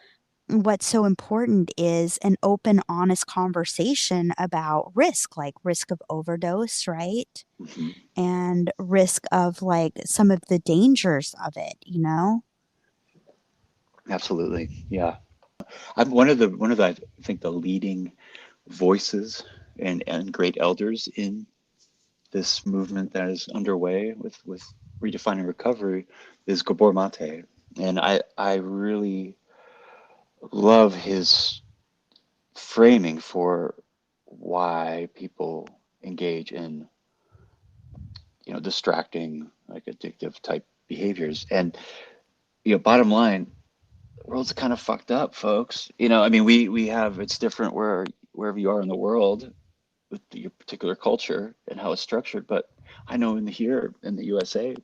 F: what's so important is an open, honest conversation about risk, like risk of overdose, right?
B: Mhm.
F: And risk of like some of the dangers of it.
B: Absolutely. Yeah. I'm one of the I think the leading voices and great elders in this movement that is underway with redefining recovery is Gabor Mate. And I really love his framing for why people engage in, distracting, like addictive type behaviors. And, bottom line, the world's kind of fucked up, folks. I mean, we have, it's different wherever you are in the world with your particular culture and how it's structured. But I know here in the USA,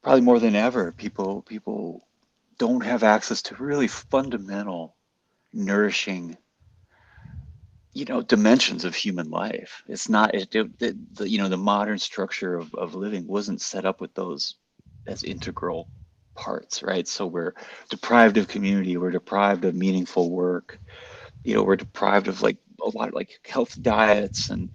B: probably more than ever, people don't have access to really fundamental, nourishing, dimensions of human life. It's not the modern structure of living wasn't set up with those as integral parts, right? So we're deprived of community, we're deprived of meaningful work, we're deprived of like a lot of like health diets and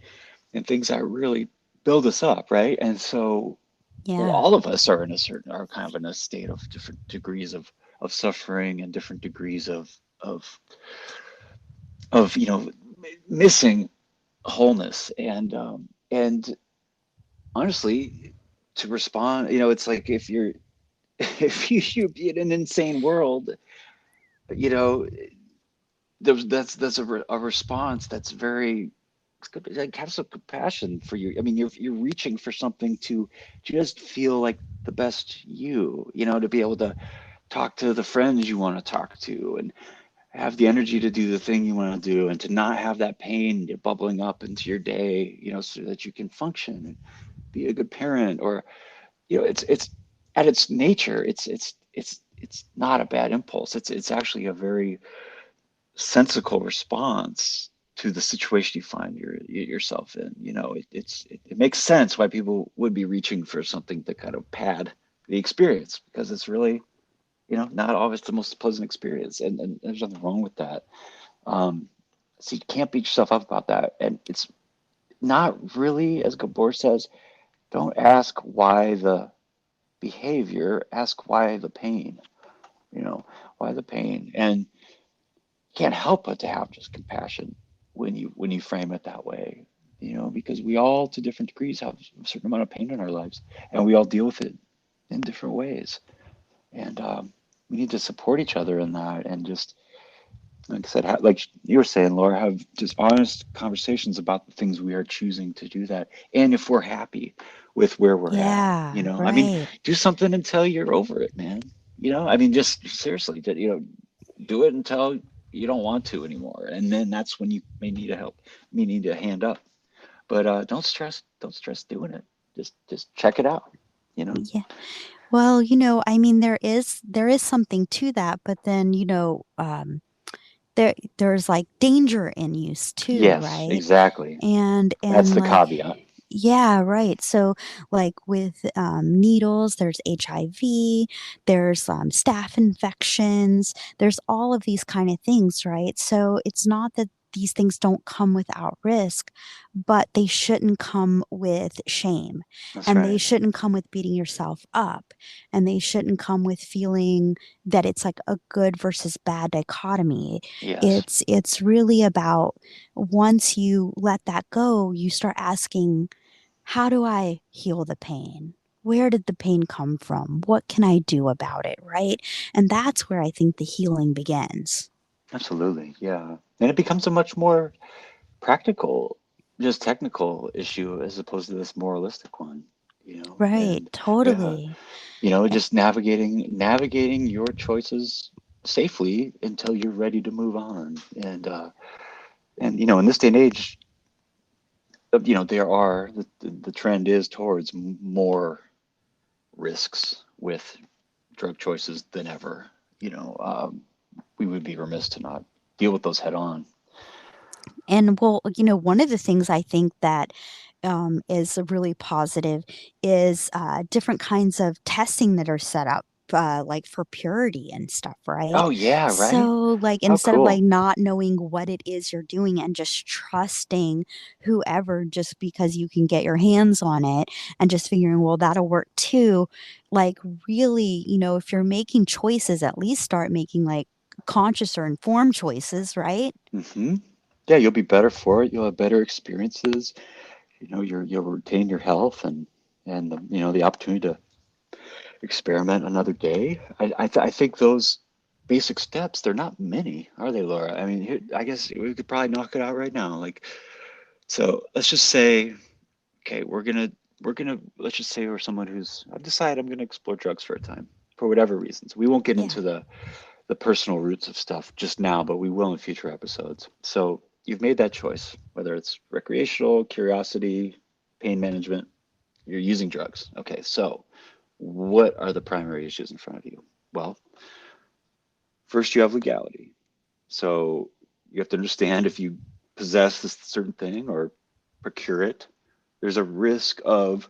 B: things that really build us up, right? And so
F: Yeah.
B: all of us are kind of in a state of different degrees of suffering and different degrees of missing wholeness. And honestly, to respond, it's like if you're if you be in an insane world, you know that's a response that's very, it's good, like have some compassion for you. I mean, you're reaching for something to just feel like the best to be able to talk to the friends you want to talk to and have the energy to do the thing you want to do and to not have that pain bubbling up into your day, so that you can function and be a good parent. Or it's at its nature, it's not a bad impulse. It's actually a very sensical response to the situation you find yourself in. It makes sense why people would be reaching for something to kind of pad the experience, because it's really, not always the most pleasant experience, and there's nothing wrong with that. um so you can't beat yourself up about that. And it's not really, as Gabor says, don't ask why the behavior, ask why the pain. you know why the pain? And can't help but to have just compassion when you frame it that way, because we all, to different degrees, have a certain amount of pain in our lives, and we all deal with it in different ways. And we need to support each other in that, and just, like I said, like you were saying, Laura, have just honest conversations about the things we are choosing to do that, and if we're happy with where we're at.
F: Yeah,
B: I mean,
F: right.
B: do something until you're over it, man. I mean, just seriously, do it until you don't want to anymore, and then that's when you may need a hand up. But don't stress doing it. Just check it out.
F: Yeah.
C: Well, I mean, there is something to that, but then, there's like danger in use too,
B: Yes,
C: right?
B: exactly. That's
C: And
B: the
C: like,
B: caveat.
C: yeah, right. So, like with needles, there's HIV, there's staph infections, there's all of these kind of things, right? So, it's not that these things don't come without risk, but they shouldn't come with shame,
B: That's
C: and they
B: right.
C: shouldn't come with beating yourself up, and they shouldn't come with feeling that it's like a good versus bad dichotomy.
B: Yes,
C: It's really about, once you let that go, you start asking, how do I heal the pain? Where did the pain come from? What can I do about it? Right. And that's where I think the healing begins.
B: absolutely. Yeah. And it becomes a much more practical, just technical issue as opposed to this moralistic one,
C: Right.
B: and yeah,
C: Totally.
B: just navigating your choices safely until you're ready to move on. And in this day and age, there are the trend is towards more risks with drug choices than ever. We would be remiss to not deal with those head on.
C: And well, one of the things I think that is really positive is different kinds of testing that are set up. Like for purity and stuff, right?
B: Oh yeah, right?
C: So, like,
B: How
C: instead of like
B: cool.
C: not knowing what it is you're doing and just trusting whoever just because you can get your hands on it and just figuring, well, that'll work too. Like, really, if you're making choices, at least start making like conscious or informed choices, right?
B: Hmm. Yeah, you'll be better for it. You'll have better experiences. You'll retain your health and the opportunity to experiment another day. I think those basic steps, they're not many, are they, Laura? I mean, I guess we could probably knock it out right now. Like, so let's just say, okay, we're gonna let's just say we're someone who's I've decided I'm gonna explore drugs for a time for whatever reasons. We won't get
C: Yeah.
B: into the personal roots of stuff just now, but we will in future episodes. So you've made that choice, whether it's recreational, curiosity, pain management, you're using drugs. Okay, so what are the primary issues in front of you? Well, first you have legality. So you have to understand if you possess this certain thing or procure it, there's a risk of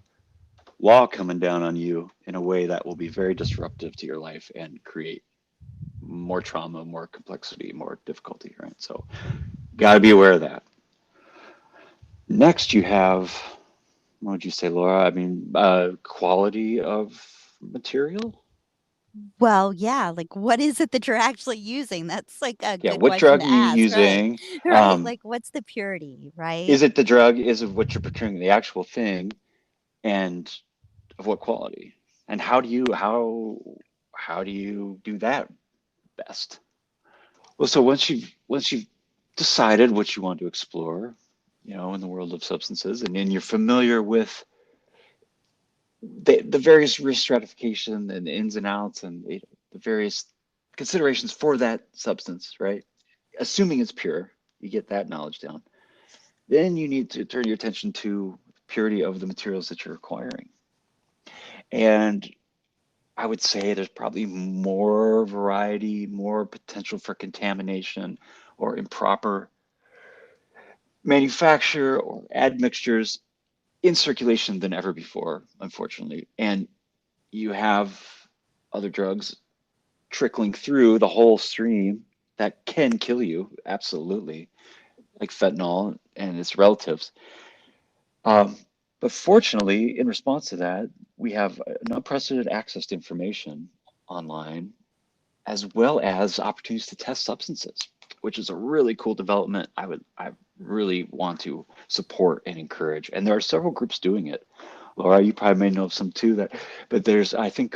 B: law coming down on you in a way that will be very disruptive to your life and create more trauma, more complexity, more difficulty, right? So, got to be aware of that. Next, you have, what would you say, Laura? I mean, quality of material.
C: Well, yeah, like what is it that you're actually using? That's like a
B: Yeah,
C: good
B: what
C: question
B: drug
C: to
B: are you
C: ask, right?
B: using?
C: Right? Like what's the purity, right?
B: Is it the drug? Is it what you're procuring, the actual thing, and of what quality? And how do you do that best? Well, so once you've decided what you want to explore, in the world of substances, and then you're familiar with the various risk stratification and the ins and outs and the various considerations for that substance, right? Assuming it's pure, you get that knowledge down. Then you need to turn your attention to the purity of the materials that you're acquiring. And I would say there's probably more variety, more potential for contamination or improper manufacture or admixtures in circulation than ever before, unfortunately. And you have other drugs trickling through the whole stream that can kill you, absolutely, like fentanyl and its relatives. Um, but fortunately, in response to that, we have an unprecedented access to information online, as well as opportunities to test substances, which is a really cool development. I really want to support and encourage. And there are several groups doing it. Laura, you probably may know of some too but there's I think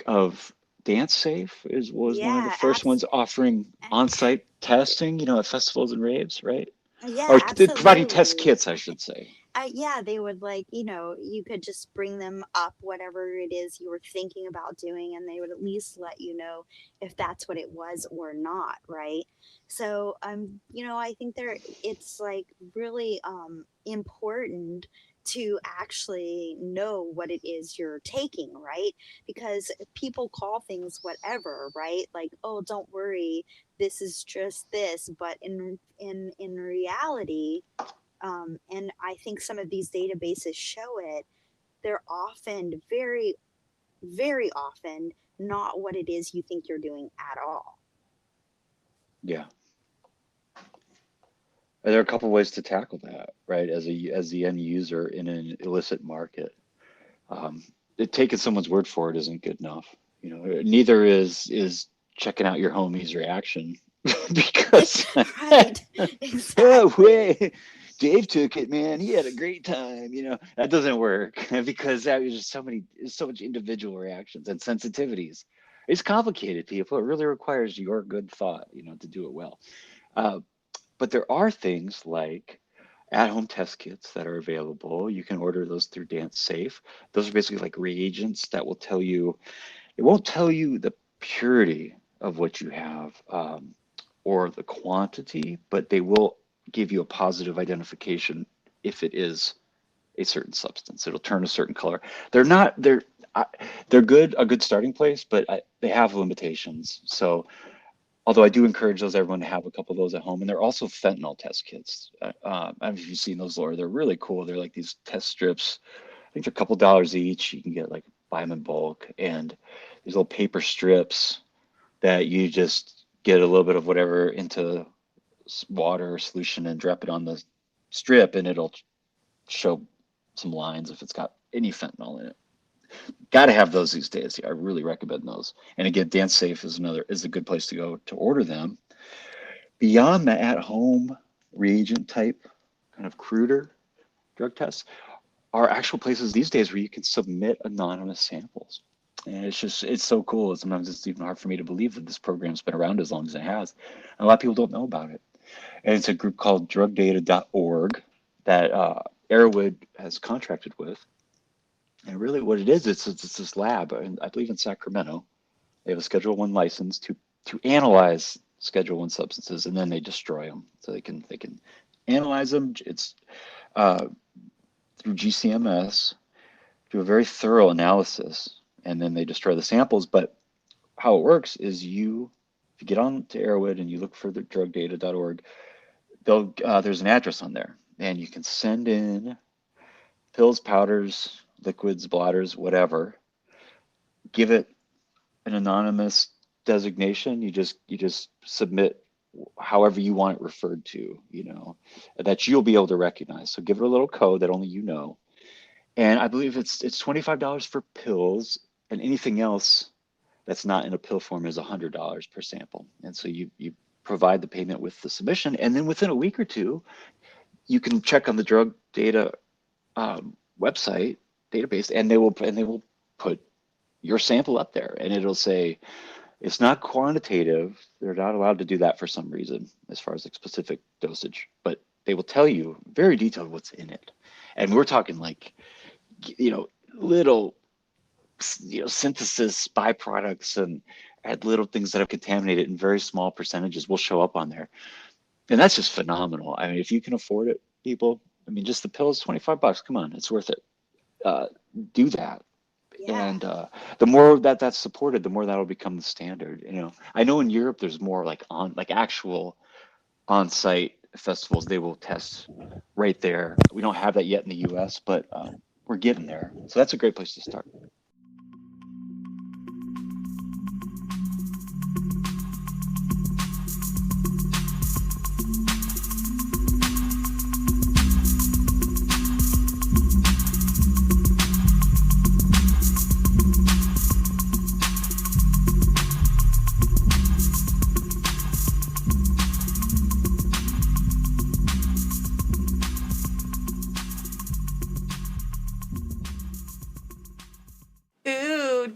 B: of Dance Safe was one of the
C: Yeah,
B: first ones offering on-site testing, at festivals and raves, right? Or
C: yeah,
B: providing test
C: absolutely.
B: kits, I should say.
C: Yeah, they would like, you could just bring them up whatever it is you were thinking about doing, and they would at least let you know if that's what it was or not, right? So, I think it's like really important
F: to actually know what it is you're taking, right? Because people call things whatever, right? Like, oh, don't worry, this is just this. But in reality, and I think some of these databases show it, they're often very, very often not what it is you think you're doing at all.
B: Yeah. There are a couple ways to tackle that, right? As the end user in an illicit market, um, taking someone's word for it isn't good enough. You know, neither is checking out your homie's reaction because
F: Right,
B: oh
F: exactly.
B: wait, Dave took it, man. He had a great time. You know, that doesn't work because that was just so much individual reactions and sensitivities. It's complicated, people. It really requires your good thought, you know, to do it well. Uh, but there are things like at-home test kits that are available. You can order those through Dance Safe. Those are basically like reagents that will tell you, it won't tell you the purity of what you have, or the quantity, but they will give you a positive identification if it is a certain substance. It'll turn a certain color. They're not, they're, I, they're good, a good starting place, but they have limitations. So although I do encourage everyone to have a couple of those at home, and they're also fentanyl test kits. I don't know if you've seen those, Laura. They're really cool. They're like these test strips. I think they're a couple dollars each. You can get like buy them in bulk, and these little paper strips that you just get a little bit of whatever into water or solution and drop it on the strip, and it'll show some lines if it's got any fentanyl in it. Got to have those these days. I really recommend those. And again, Dance Safe is a good place to go to order them. Beyond the at-home reagent type kind of cruder drug tests are actual places these days where you can submit anonymous samples. And it's so cool. Sometimes it's even hard for me to believe that this program's been around as long as it has. And a lot of people don't know about it. And it's a group called drugdata.org that Arrowwood has contracted with. And really what it is, it's this lab, and I believe in Sacramento. They have a Schedule 1 license to analyze Schedule 1 substances, and then they destroy them. So they can analyze them. It's through GCMS, do a very thorough analysis, and then they destroy the samples. But how it works is if you get on to Arrowwood and you look for the drugdata.org, there's an address on there, and you can send in pills, powders, liquids, blotters, whatever. Give it an anonymous designation. You just submit however you want it referred to, you know, that you'll be able to recognize. So give it a little code that only you know. And I believe it's $25 for pills, and anything else that's not in a pill form is $100 per sample. And so you provide the payment with the submission, and then within a week or two, you can check on the drug data website database, and they will put your sample up there, and it'll say it's not quantitative. They're not allowed to do that for some reason as far as like specific dosage, but they will tell you very detailed what's in it. And we're talking like, you know, little, you know, synthesis byproducts and little things that have contaminated in very small percentages will show up on there. And that's just phenomenal. I mean, if you can afford it, people, I mean, just the pill is $25. Come on, it's worth it. Do that.
F: Yeah.
B: And the more that's supported, the more that'll become the standard. You know, I know in Europe there's more like actual on-site festivals. They will test right there. We don't have that yet in the U.S., but we're getting there. So that's a great place to start.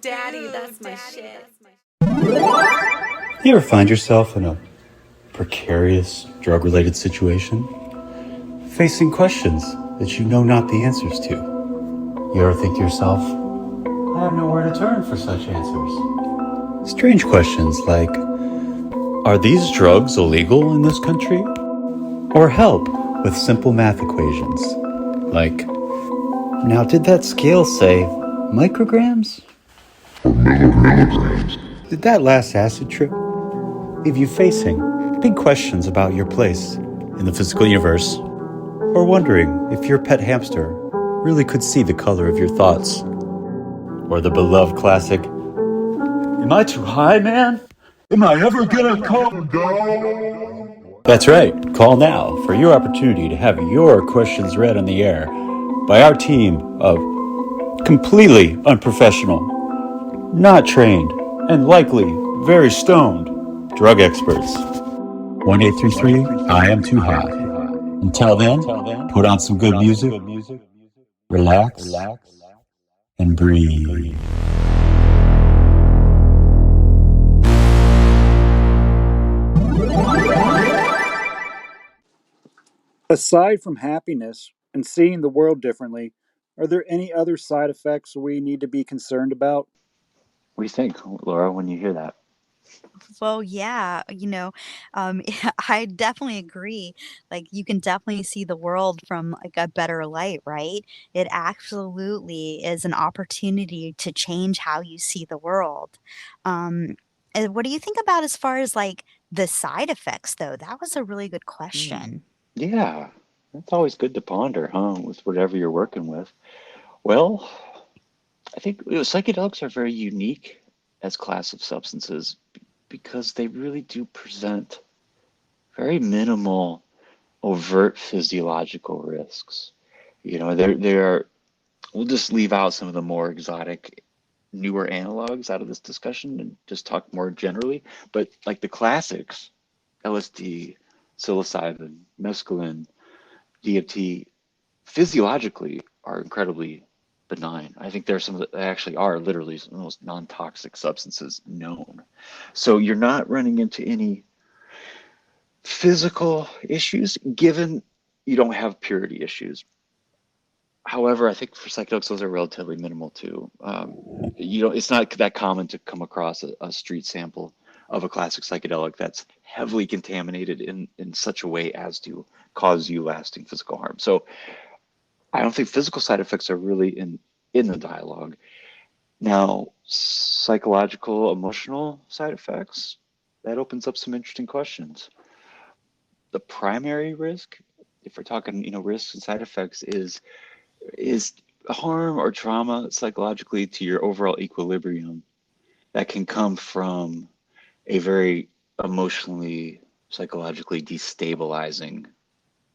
G: Daddy, that's my shit.
D: You ever find yourself in a precarious drug-related situation? Facing questions that you know not the answers to? You ever think to yourself, I have nowhere to turn for such answers? Strange questions like, are these drugs illegal in this country? Or help with simple math equations like
H: Now, did that scale say micrograms? Did that last acid trip leave you facing big questions about your place in the physical universe? Or wondering if your pet hamster really could see the color of your thoughts? Or the beloved classic, am I too high, man? Am I ever gonna calm down? That's right. Call now for your opportunity to have your questions read on the air by our team of completely unprofessional, not trained, and likely very stoned drug experts. 1833, I am too high. Until then, put on some good music, relax, and breathe.
I: Aside from happiness and seeing the world differently, are there any other side effects we need to be concerned about?
B: What do you think, Laura, when you hear that?
F: Well, yeah, I definitely agree. Like, you can definitely see the world from like a better light, right? It absolutely is an opportunity to change how you see the world. And what do you think about as far as like the side effects, though? That was a really good
B: Hmm.
F: question.
B: Yeah, that's always good to ponder, huh, with whatever you're working with. Well, I think psychedelics are very unique as class of substances because they really do present very minimal overt physiological risks. There. We'll just leave out some of the more exotic, newer analogs out of this discussion and just talk more generally. But like the classics, LSD, psilocybin, mescaline, DMT, physiologically are incredibly benign. I think there's some of the, they actually are literally some of the most non-toxic substances known. So you're not running into any physical issues given you don't have purity issues. However, I think for psychedelics, those are relatively minimal too. It's not that common to come across a street sample of a classic psychedelic that's heavily contaminated in such a way as to cause you lasting physical harm. So I don't think physical side effects are really in the dialogue. Now, psychological, emotional side effects, that opens up some interesting questions. The primary risk, if we're talking, risks and side effects, is harm or trauma psychologically to your overall equilibrium that can come from a very emotionally, psychologically destabilizing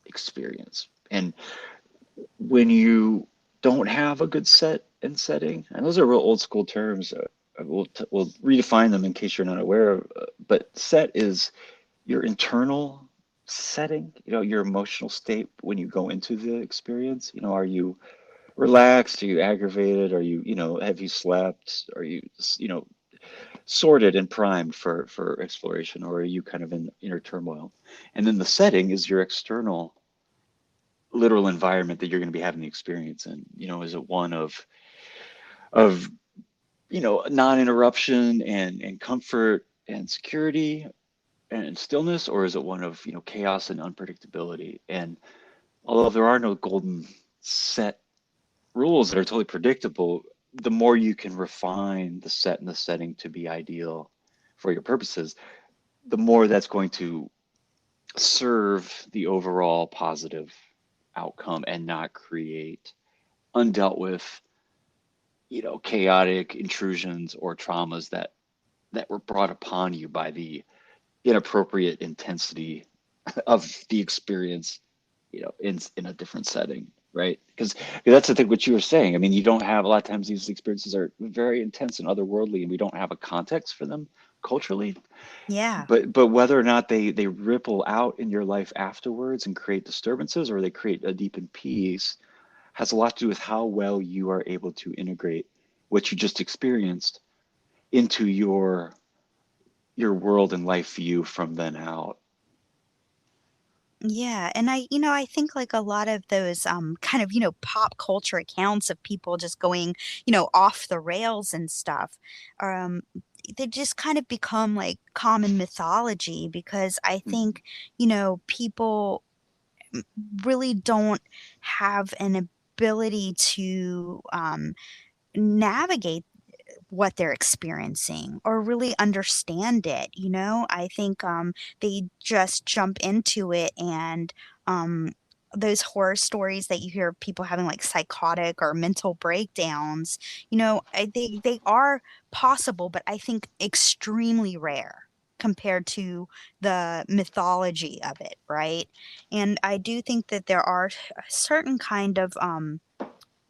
B: experience. And when you don't have a good set and setting, and those are real old school terms, we'll redefine them in case you're not aware of, but set is your internal setting, your emotional state when you go into the experience. Are you relaxed? Are you aggravated? Are you, have you slept? Are you, sorted and primed for exploration, or are you kind of in inner turmoil? And then the setting is your external literal environment that you're going to be having the experience in. Is it one of non-interruption and comfort and security and stillness, or is it one of chaos and unpredictability? And although there are no golden set rules that are totally predictable, the more you can refine the set and the setting to be ideal for your purposes, the more that's going to serve the overall positive outcome and not create undealt with, chaotic intrusions or traumas that were brought upon you by the inappropriate intensity of the experience, in a different setting, right? Because that's the thing what you were saying. I mean, you don't have a lot of times these experiences are very intense and otherworldly, and we don't have a context for them culturally.
F: Yeah.
B: But whether or not they ripple out in your life afterwards and create disturbances, or they create a deepened peace, has a lot to do with how well you are able to integrate what you just experienced into your world and life view from then out.
F: Yeah, and I think like a lot of those kind of, pop culture accounts of people just going, off the rails and stuff, um they just kind of become like common mythology because I
B: Mhm.
F: think, people really don't have an ability to navigate what they're experiencing or really understand it. I think they just jump into it, and those horror stories that you hear of people having like psychotic or mental breakdowns, they are possible, but I think extremely rare compared to the mythology of it, right? And I do think that there are a certain kind of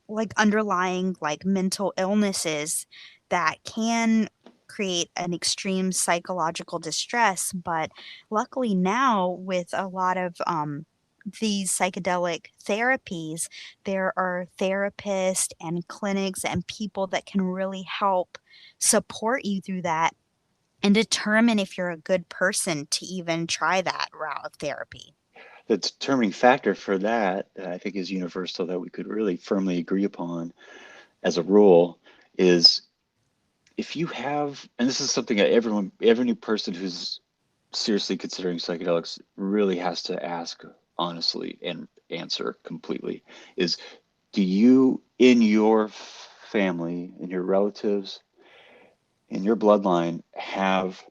F: like underlying like mental illnesses that can create an extreme psychological distress. But luckily now, with a lot of these psychedelic therapies, there are therapists and clinics and people that can really help support you through that and determine if you're a good person to even try that route of therapy.
B: The determining factor for that, I think, is universal, that we could really firmly agree upon as a rule, is if you have, and this is something that every new person who's seriously considering psychedelics really has to ask honestly and answer completely, is do you, in your family, in your relatives, in your bloodline, have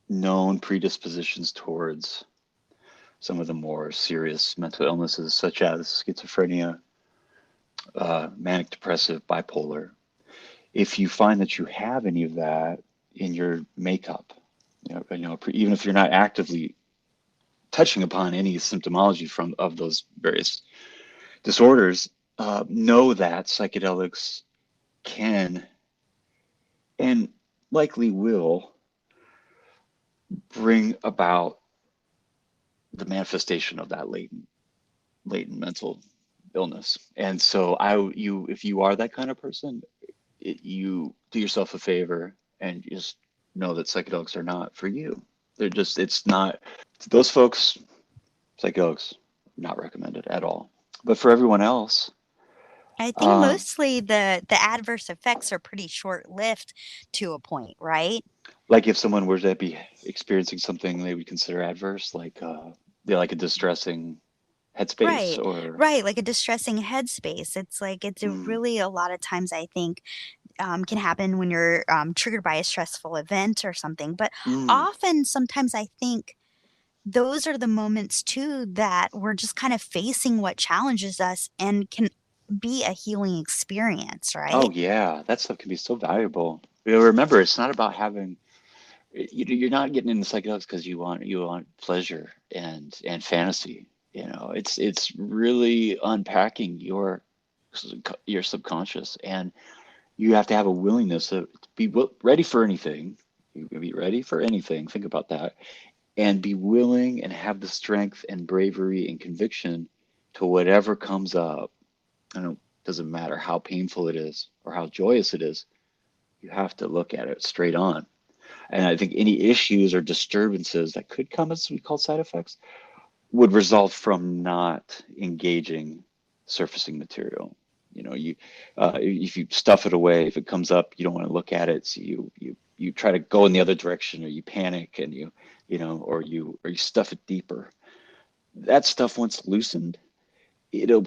B: known predispositions towards some of the more serious mental illnesses, such as schizophrenia, manic depressive, bipolar? If you find that you have any of that in your makeup, even if you're not actively touching upon any symptomology of those various disorders, know that psychedelics can and likely will bring about the manifestation of that latent mental illness. And so if you are that kind of person, you do yourself a favor and just know that psychedelics are not for you. It's not, to those folks, psychedelics not recommended at all. But for everyone else,
F: I think mostly the adverse effects are pretty short-lived to a point, right?
B: like if someone were to be experiencing something they would consider adverse, like like a distressing headspace,
F: Right,
B: or
F: right, like a distressing headspace. It's like it's a
B: mm,
F: really a lot of times I think can happen when you're triggered by a stressful event or something. But
B: mm,
F: often, sometimes I think those are the moments too that we're just kind of facing what challenges us and can be a healing experience,
B: oh
F: right?
B: yeah, that stuff can be so valuable. Remember, it's not about having, you're not getting into psychedelics because you want pleasure and fantasy. It's really unpacking your subconscious, and you have to have a willingness to be ready for anything. You can be ready for anything. Think about that, and be willing and have the strength and bravery and conviction to whatever comes up. I don't. Doesn't matter how painful it is or how joyous it is. You have to look at it straight on. And I think any issues or disturbances that could come as we call side effects would result from not engaging surfacing material. If you stuff it away, if it comes up, you don't want to look at it, so you try to go in the other direction, or you panic, and or you stuff it deeper. That stuff, once loosened, it'll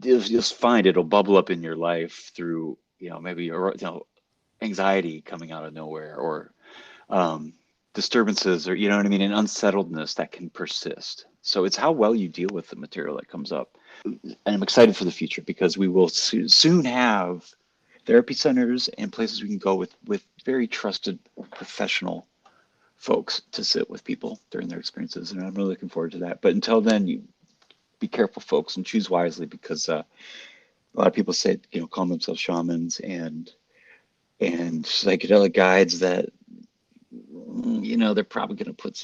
B: you'll just find it'll bubble up in your life through maybe, or anxiety coming out of nowhere, or um, disturbances, or you know what I mean, and unsettledness that can persist. So it's how well you deal with the material that comes up. And I'm excited for the future because we will soon have therapy centers and places we can go with very trusted professional folks to sit with people during their experiences. And I'm really looking forward to that. But until then, you be careful, folks, and choose wisely, because a lot of people say, call themselves shamans and psychedelic guides that they're probably going to put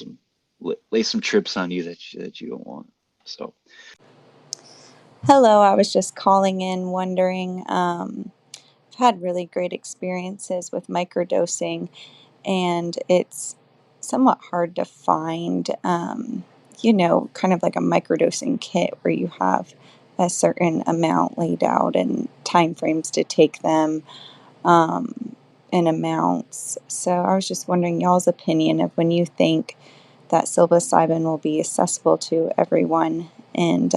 B: lay some trips on you that you don't want. So
J: Hello, I was just calling in wondering. I've had really great experiences with microdosing, and it's somewhat hard to find, kind of like a microdosing kit where you have a certain amount laid out and time frames to take them, and amounts. So I was just wondering y'all's opinion of when you think that psilocybin will be accessible to everyone, and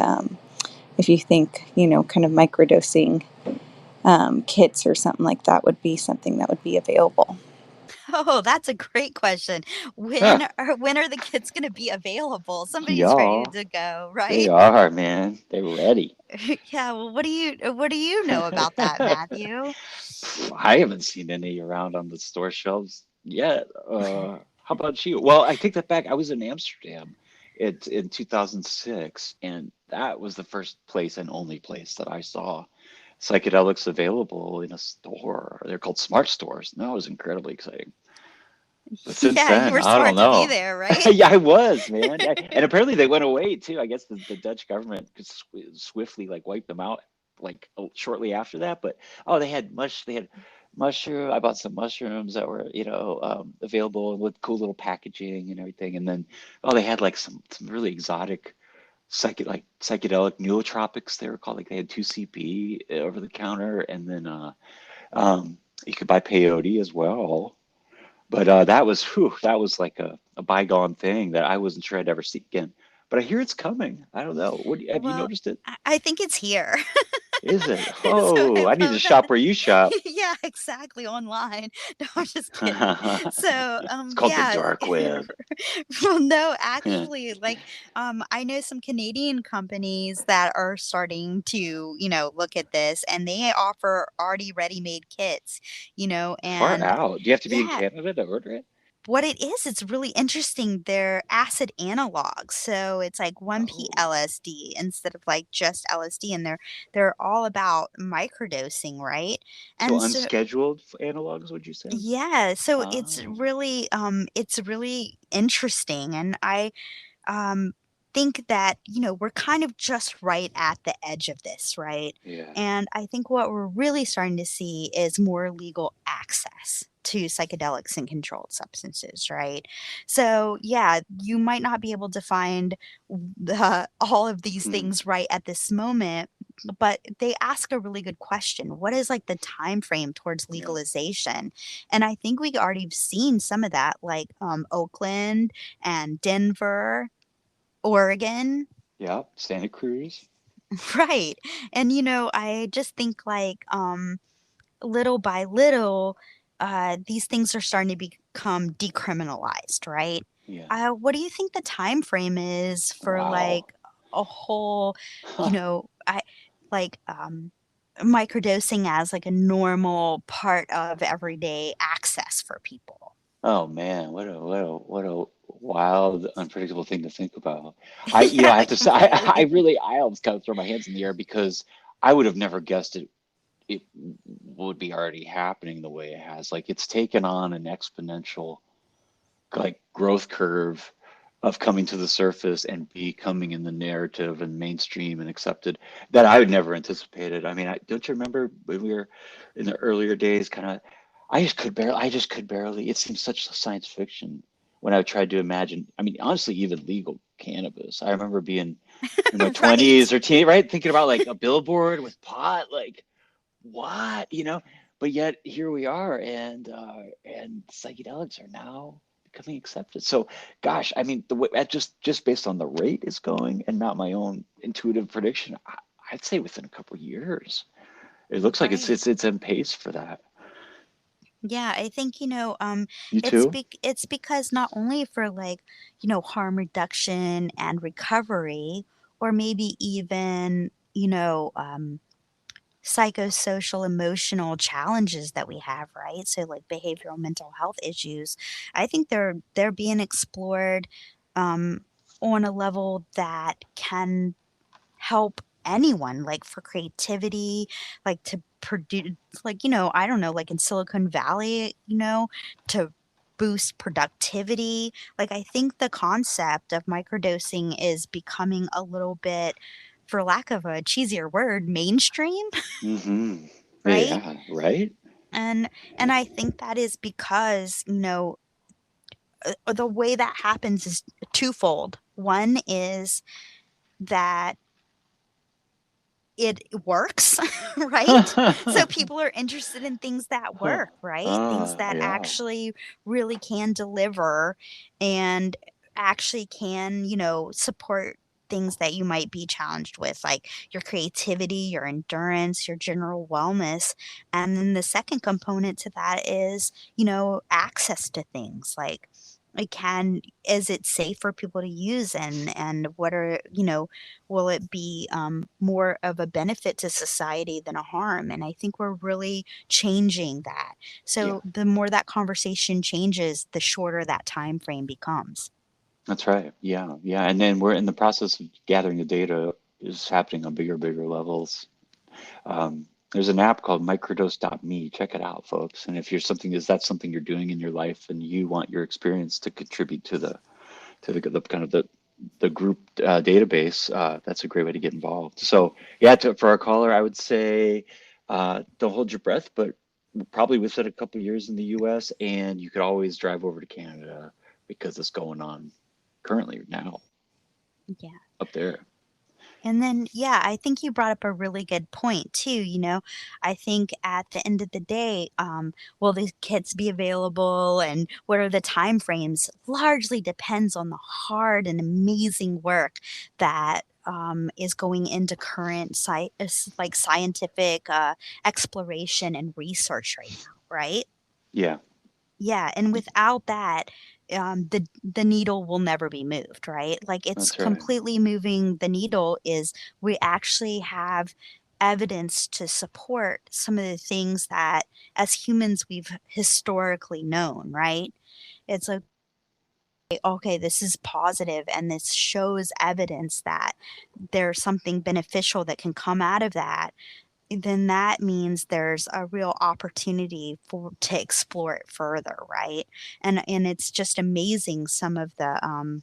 J: if you think, kind of microdosing kits or something like that would be something that would be available.
F: Oh, that's a great question.
B: Huh.
F: When are the kits going to be available? Somebody's ready
B: Y'all,
F: to go,
B: they
F: right?
B: are, man. They're ready.
F: Yeah, well, what do you know about that, Matthew?
B: I haven't seen any around on the store shelves yet. How about you? Well, I take that back. I was in Amsterdam in 2006, and that was the first place and only place that I saw psychedelics available in a store. They're called smart stores. And that was incredibly exciting. But since
F: Yeah, you
B: then,
F: were
B: I don't
F: smart to be
B: know.
F: there, right?
B: Yeah, I was, man. Yeah. And apparently they went away too. I guess the Dutch government could swiftly like wipe them out like shortly after that. But oh, they had mushroom. I bought some mushrooms that were, available with cool little packaging and everything. And then oh, they had like some really exotic psychedelic nootropics they were called. Like they had 2CP over the counter, and then you could buy peyote as well. But that was like a bygone thing that I wasn't sure I'd ever see again. But I hear it's coming. I don't know. Have you
F: Well,
B: noticed it?
F: I think it's here.
B: Is it?
F: So
B: Oh,
F: I
B: I need to
F: love
B: shop
F: that.
B: where you shop.
F: Yeah, exactly, online. No, I'm just kidding. So,
B: It's called the
F: yeah.
B: dark web.
F: Well, no, actually, like, I know some Canadian companies that are starting to, look at this, and they offer already ready-made kits,
B: Far
F: and
B: out. Do you have to be in
F: yeah,
B: Canada to order it?
F: what it is, it's really interesting. They're acid analogs. So it's like 1p
B: Oh,
F: LSD instead of like just LSD. And they're all about microdosing, right?
B: so
F: And so
B: unscheduled analogs, would you say?
F: yeah, so
B: Oh,
F: it's really interesting. And I um, think that, we're kind of just right at the edge of this, right?
B: yeah.
F: And I think what we're really starting to see is more legal access to psychedelics and controlled substances, right? So, yeah, you might not be able to find all of these
B: Hmm.
F: things right at this moment, but they ask a really good question. What is like the time frame towards
B: Yeah.
F: legalization? And I think we already seen some of that, like Oakland and Denver, Oregon.
B: Yeah. Santa Cruz.
F: Right. And I just think like little by little these things are starting to become decriminalized, right?
B: Yeah.
F: What do you think the time frame is for
B: Wow.
F: like a whole,
B: Huh.
F: I like microdosing as like a normal part of everyday access for people?
B: Oh man, what a wild, unpredictable thing to think about. I
F: Yeah,
B: have to say, I
F: completely.
B: really, I almost kind of throw my hands in the air because I would have never guessed it would be already happening the way it has. Like it's taken on an exponential like growth curve of coming to the surface and becoming in the narrative and mainstream and accepted that I would never anticipated. I mean, don't you remember when we were in the earlier days, kind of, I just could barely, it seems such science fiction when I tried to imagine, I mean, honestly, even legal cannabis. I remember being in my
F: Right.
B: 20s or teen, right? Thinking about like a billboard with pot, like what, but yet here we are, and psychedelics are now becoming accepted. So, gosh, I mean, the way that just based on the rate it's going, and not my own intuitive prediction, I'd say within a couple of years, it looks like
F: Right.
B: it's in pace for that.
F: Yeah, I think,
B: You too?
F: it's because not only for like, harm reduction and recovery, or maybe even, psychosocial emotional challenges that we have, right? So like behavioral mental health issues. I think they're being explored um on a level that can help anyone, like for creativity, like to produce, like I don't know, like in Silicon Valley, to boost productivity. Like I think the concept of microdosing is becoming a little bit, for lack of a cheesier word, mainstream.
B: Mm-hmm.
F: Right?
B: Yeah, right?
F: And I think that is because the way that happens is twofold. One is that it works, right? So people are interested in things that work, right? Things that
B: Yeah.
F: actually really can deliver and actually can, support. things that you might be challenged with, like your creativity, your endurance, your general wellness. And then the second component to that is, access to things like is it safe for people to use, and what are, will it be more of a benefit to society than a harm? And I think we're really changing that.
B: Yeah,
F: So the more that conversation changes, the shorter that time frame becomes.
B: that's right. Yeah, yeah. And then we're in the process of gathering the data is happening on bigger levels. There's an app called microdose.me. Check it out, folks. And if is that something you're doing in your life and you want your experience to contribute to the kind of the group database, that's a great way to get involved. So yeah, for our caller, I would say don't hold your breath, but probably within a couple of years in the US, and you could always drive over to Canada because it's going on currently now
F: Yeah.
B: up there.
F: And then, yeah, I think you brought up a really good point too. I think at the end of the day, will these kits be available and what are the time frames largely depends on the hard and amazing work that is going into current like scientific exploration and research right now, right?
B: Yeah,
F: Yeah, and without that, the needle will never be moved, right? Like it's
B: that's right.
F: completely moving the needle is we actually have evidence to support some of the things that as humans we've historically known, right? It's like, okay, this is positive and this shows evidence that there's something beneficial that can come out of that, then that means there's a real opportunity to explore it further, right? And it's just amazing some of the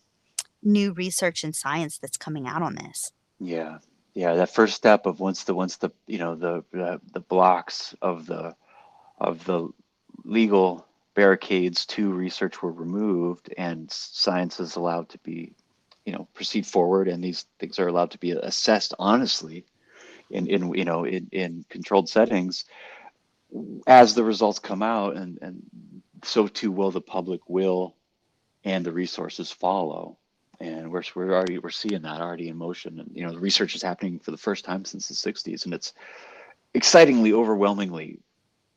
F: new research and science that's coming out on this.
B: Yeah, yeah. That first step of once the the blocks of the legal barricades to research were removed and science is allowed to be, proceed forward, and these things are allowed to be assessed honestly in controlled settings as the results come out, and so too will the public will and the resources follow. And we're seeing that already in motion. And the research is happening for the first time since the 60s, and it's excitingly, overwhelmingly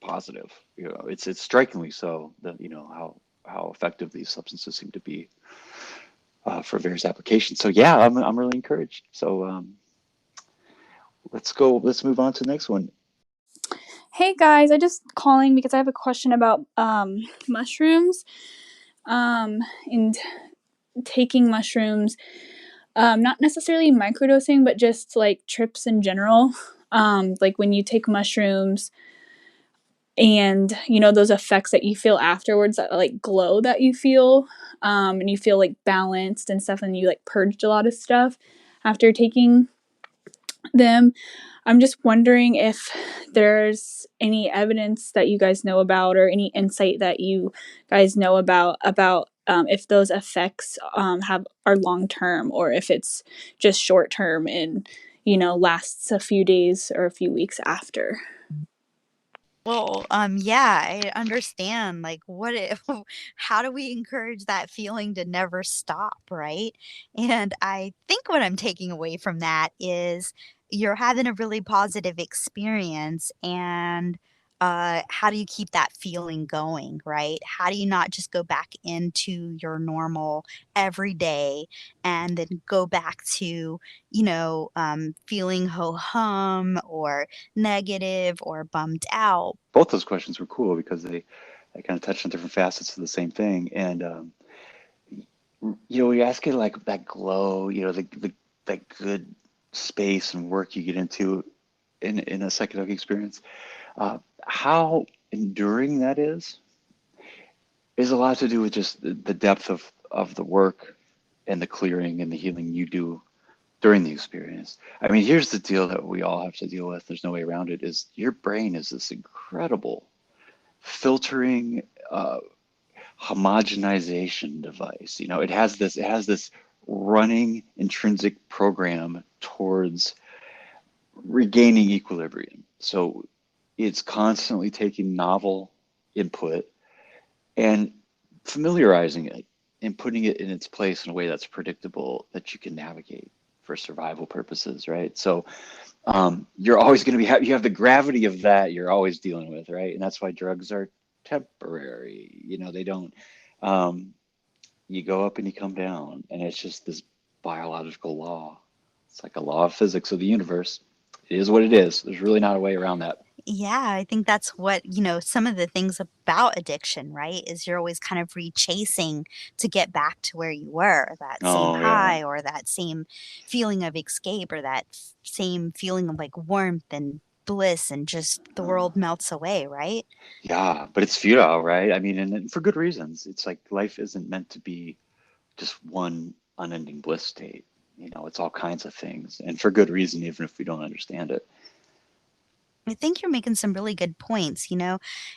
B: positive. It's strikingly so that how effective these substances seem to be for various applications. So yeah, I'm really encouraged. So let's move on to the next one.
K: Hey guys, I just calling because I have a question about mushrooms and taking mushrooms. Not necessarily microdosing, but just like trips in general. Like when you take mushrooms and those effects that you feel afterwards, that like glow that you feel, and you feel like balanced and stuff, and you like purged a lot of stuff after taking them. I'm just wondering if there's any evidence that you guys know about or any insight that you guys know about if those effects are long term or if it's just short term and lasts a few days or a few weeks after.
F: Well, yeah, I understand. Like, how do we encourage that feeling to never stop, right? And I think what I'm taking away from that is you're having a really positive experience, and how do you keep that feeling going, right? How do you not just go back into your normal everyday and then go back to, feeling ho hum or negative or bummed out?
B: Both those questions were cool because they kind of touched on different facets of the same thing. And you ask it like that glow, the that good space and work you get into in a psychedelic experience. How enduring that is a lot to do with just the depth of the work and the clearing and the healing you do during the experience. I mean, here's the deal that we all have to deal with. There's no way around it. Is your brain is this incredible filtering, homogenization device. It has this running intrinsic program towards regaining equilibrium. So it's constantly taking novel input and familiarizing it and putting it in its place in a way that's predictable, that you can navigate for survival purposes, right? So you're always going to be, you have the gravity of that you're always dealing with, right? And that's why drugs are temporary. They don't, um, you go up and you come down, and it's just this biological law. It's like a law of physics of the universe. It is what it is. There's really not a way around that.
F: Yeah, I think that's what, some of the things about addiction, right? Is you're always kind of rechasing to get back to where you were, that same
B: Oh, yeah.
F: high or that same feeling of escape or that same feeling of like warmth and bliss and just the world melts away, right?
B: Yeah, but it's futile, right? I mean, and for good reasons. It's like life isn't meant to be just one unending bliss state. It's all kinds of things, and for good reason, even if we don't understand it.
F: I think you're making some really good points.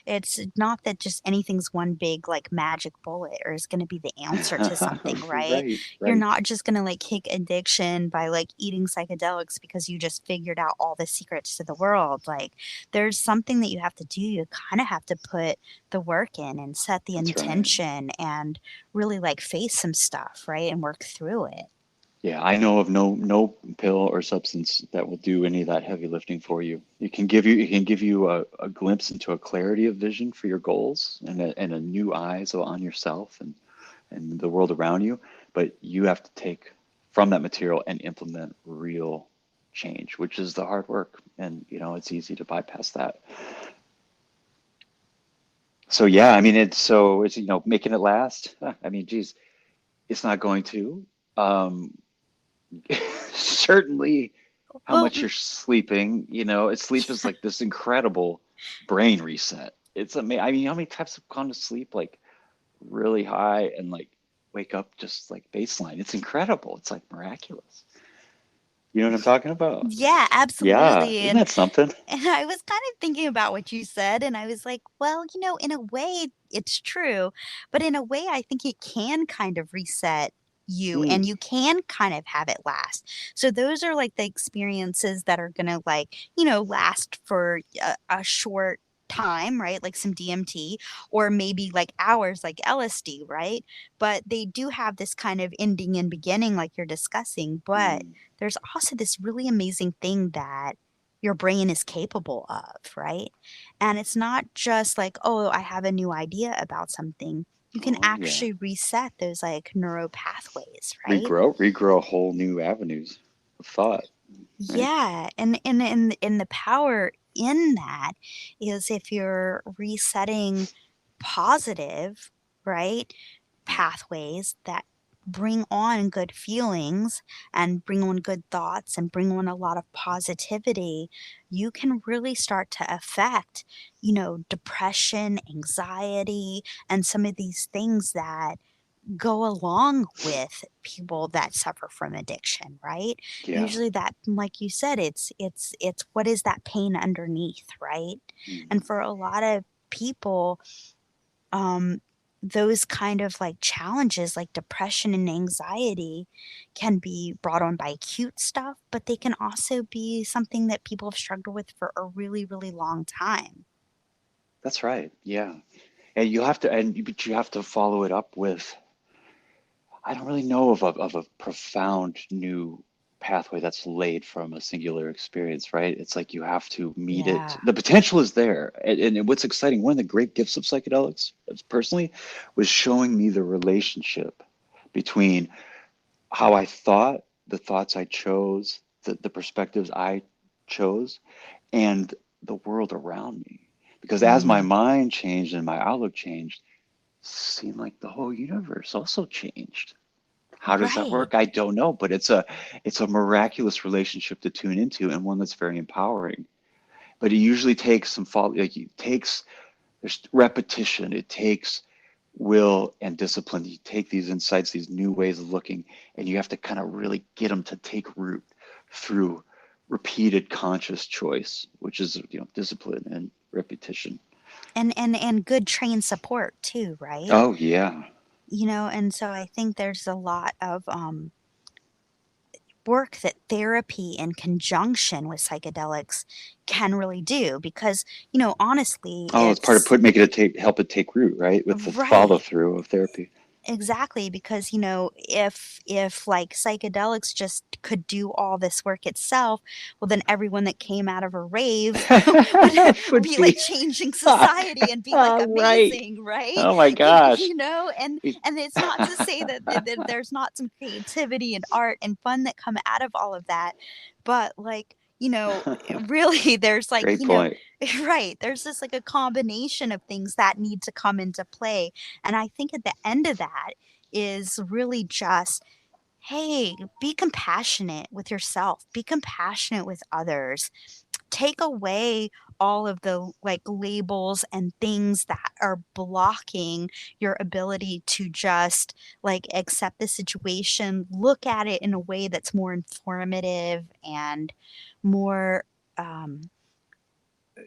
F: It's not that just anything's one big like magic bullet or is going to be the answer to something, right?
B: Right,
F: You're
B: right.
F: not just going to like kick addiction by like eating psychedelics because you just figured out all the secrets to the world. Like there's something that you have to do. You kind of have to put the work in and set the
B: That's right.
F: intention and really like face some stuff, right? And work through it.
B: Yeah, I know of no pill or substance that will do any of that heavy lifting for you. It can give you a glimpse into a clarity of vision for your goals and a new eyes on yourself and the world around you. But you have to take from that material and implement real change, which is the hard work. And it's easy to bypass that. So yeah, I mean it's making it last. I mean, geez, it's not going to. Um, Certainly how
F: Well,
B: much you're sleeping, sleep is like this incredible brain reset. It's amazing. I mean, how many times have gone to sleep like really high and like wake up just like baseline? It's incredible. It's like miraculous. You know what I'm talking about?
F: yeah,
B: Yeah,
F: absolutely.
B: isn't that something?
F: And I was kind of thinking about what you said, and I was like, well, in a way, it's true. But in a way, I think it can kind of reset you and
B: Mm,
F: you can kind of have it last. So those are like the experiences that are going to like, last for a short time, right? Like some DMT or maybe like hours like LSD, right? But they do have this kind of ending and beginning like you're discussing, but
B: mm.
F: there's also this really amazing thing that your brain is capable of, right? And it's not just like, oh, I have a new idea about something. You can
B: Oh yeah.
F: actually reset those like neural pathways, right?
B: Regrow whole new avenues of thought, right?
F: Yeah, and the power in that is if you're resetting positive, right, pathways that bring on good feelings and bring on good thoughts and bring on a lot of positivity, you can really start to affect, depression, anxiety, and some of these things that go along with people that suffer from addiction, right?
B: Yeah.
F: Usually that, like you said, it's what is that pain underneath, right? And
B: Mm.
F: for a lot of people, um those kind of like challenges like depression and anxiety can be brought on by acute stuff, but they can also be something that people have struggled with for a really, really long time.
B: That's right. Yeah. But you have to follow it up with, I don't really know of a profound new pathway that's laid from a singular experience, right? It's like you have to meet it.
F: Yeah.
B: The potential is there. And what's exciting, one of the great gifts of psychedelics, personally, was showing me the relationship between how I thought, the thoughts I chose, the perspectives I chose, and the world around me. Because as my
F: Mm,
B: mind changed and my outlook changed, it seemed like the whole universe also changed. How does that
F: right.
B: work? I don't know, but it's a miraculous relationship to tune into and one that's very empowering. But it usually takes some follow, like it takes there's repetition. It takes will and discipline. You take these insights, these new ways of looking, and you have to kind of really get them to take root through repeated conscious choice, which is discipline and repetition.
F: And good trained support too, right?
B: Oh yeah.
F: And so I think there's a lot of work that therapy in conjunction with psychedelics can really do because, honestly,
B: Oh, it's part of
F: it's
B: making it help it take root, right? With the follow
F: right.
B: through of therapy.
F: Exactly, because if like psychedelics just could do all this work itself, well then everyone that came out of a rave would
B: Would
F: be like
B: be
F: changing society and be like
B: right.
F: amazing, right?
B: Oh my gosh.
F: And
B: It-
F: and it's not to say that there's not some creativity and art and fun that come out of all of that, but like, really there's like,
B: Great point.
F: right, there's just like a combination of things that need to come into play. And I think at the end of that is really just, hey, be compassionate with yourself, be compassionate with others. Take away all of the like labels and things that are blocking your ability to just like accept the situation, look at it in a way that's more informative and more um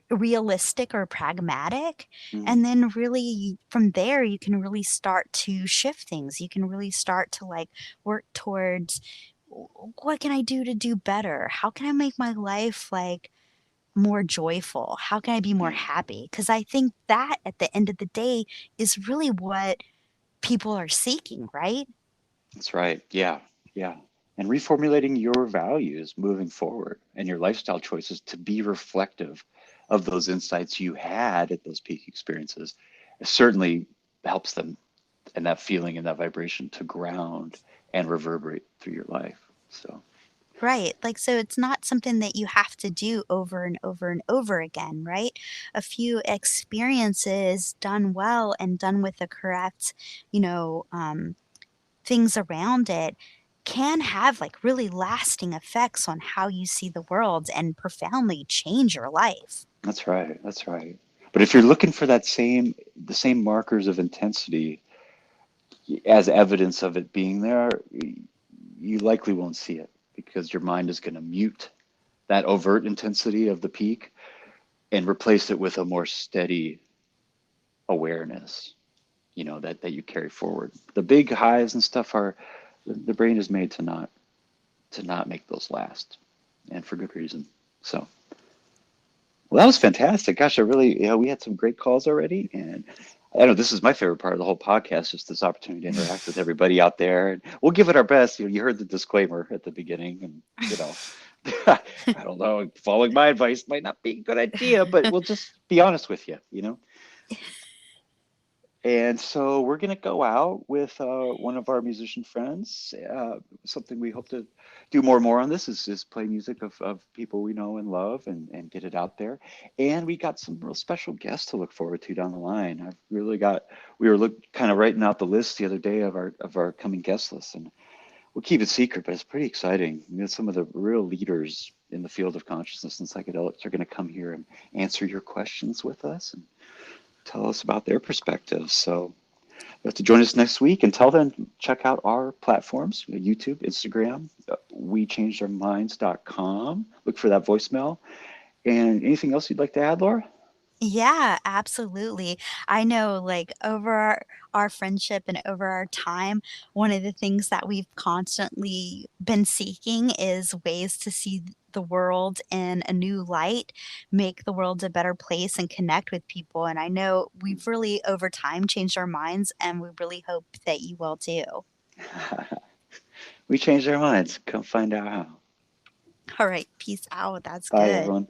F: realistic or pragmatic.
B: Mm,
F: And then really from there you can really start to shift things. You can really start to like work towards, what can I do to do better? How can I make my life like more joyful? How can I be more
B: yeah,
F: happy? Because I think that at the end of the day is really what people are seeking, right?
B: that's right. Yeah, yeah. And reformulating your values moving forward and your lifestyle choices to be reflective of those insights you had at those peak experiences certainly helps them and that feeling and that vibration to ground and reverberate through your life. So,
F: Right. Like, so it's not something that you have to do over and over and over again, right? A few experiences done well and done with the correct, things around it can have like really lasting effects on how you see the world and profoundly change your life.
B: that's right. That's right. But if you're looking for the same markers of intensity as evidence of it being there, you likely won't see it because your mind is going to mute that overt intensity of the peak and replace it with a more steady awareness, that you carry forward. The big highs and stuff are the brain is made to not make those last, and for good reason. So, well, that was fantastic. Gosh, I really, we had some great calls already, and I know this is my favorite part of the whole podcast, just this opportunity to interact with everybody out there. And we'll give it our best. You heard the disclaimer at the beginning, and I don't know, following my advice might not be a good idea, but we'll just be honest with you. And so we're going to go out with one of our musician friends. Something we hope to do more and more on this is play music of people we know and love and get it out there. And we got some real special guests to look forward to down the line. We were kind of writing out the list the other day of our coming guest list, and we'll keep it secret, but it's pretty exciting. Some of the real leaders in the field of consciousness and psychedelics are going to come here and answer your questions with us and tell us about their perspectives. So you have to join us next week. Until then, check out our platforms, YouTube, Instagram, wechangedourminds.com. Look for that voicemail. And anything else you'd like to add, Laura?
F: Yeah, absolutely. I know, like, over our friendship and over our time, one of the things that we've constantly been seeking is ways to see the world in a new light, make the world a better place, and connect with people. And I know we've really, over time, changed our minds, and we really hope that you will too.
B: We changed our minds. Come find out how.
F: All right, peace out. That's
B: Bye,
F: good.
B: everyone.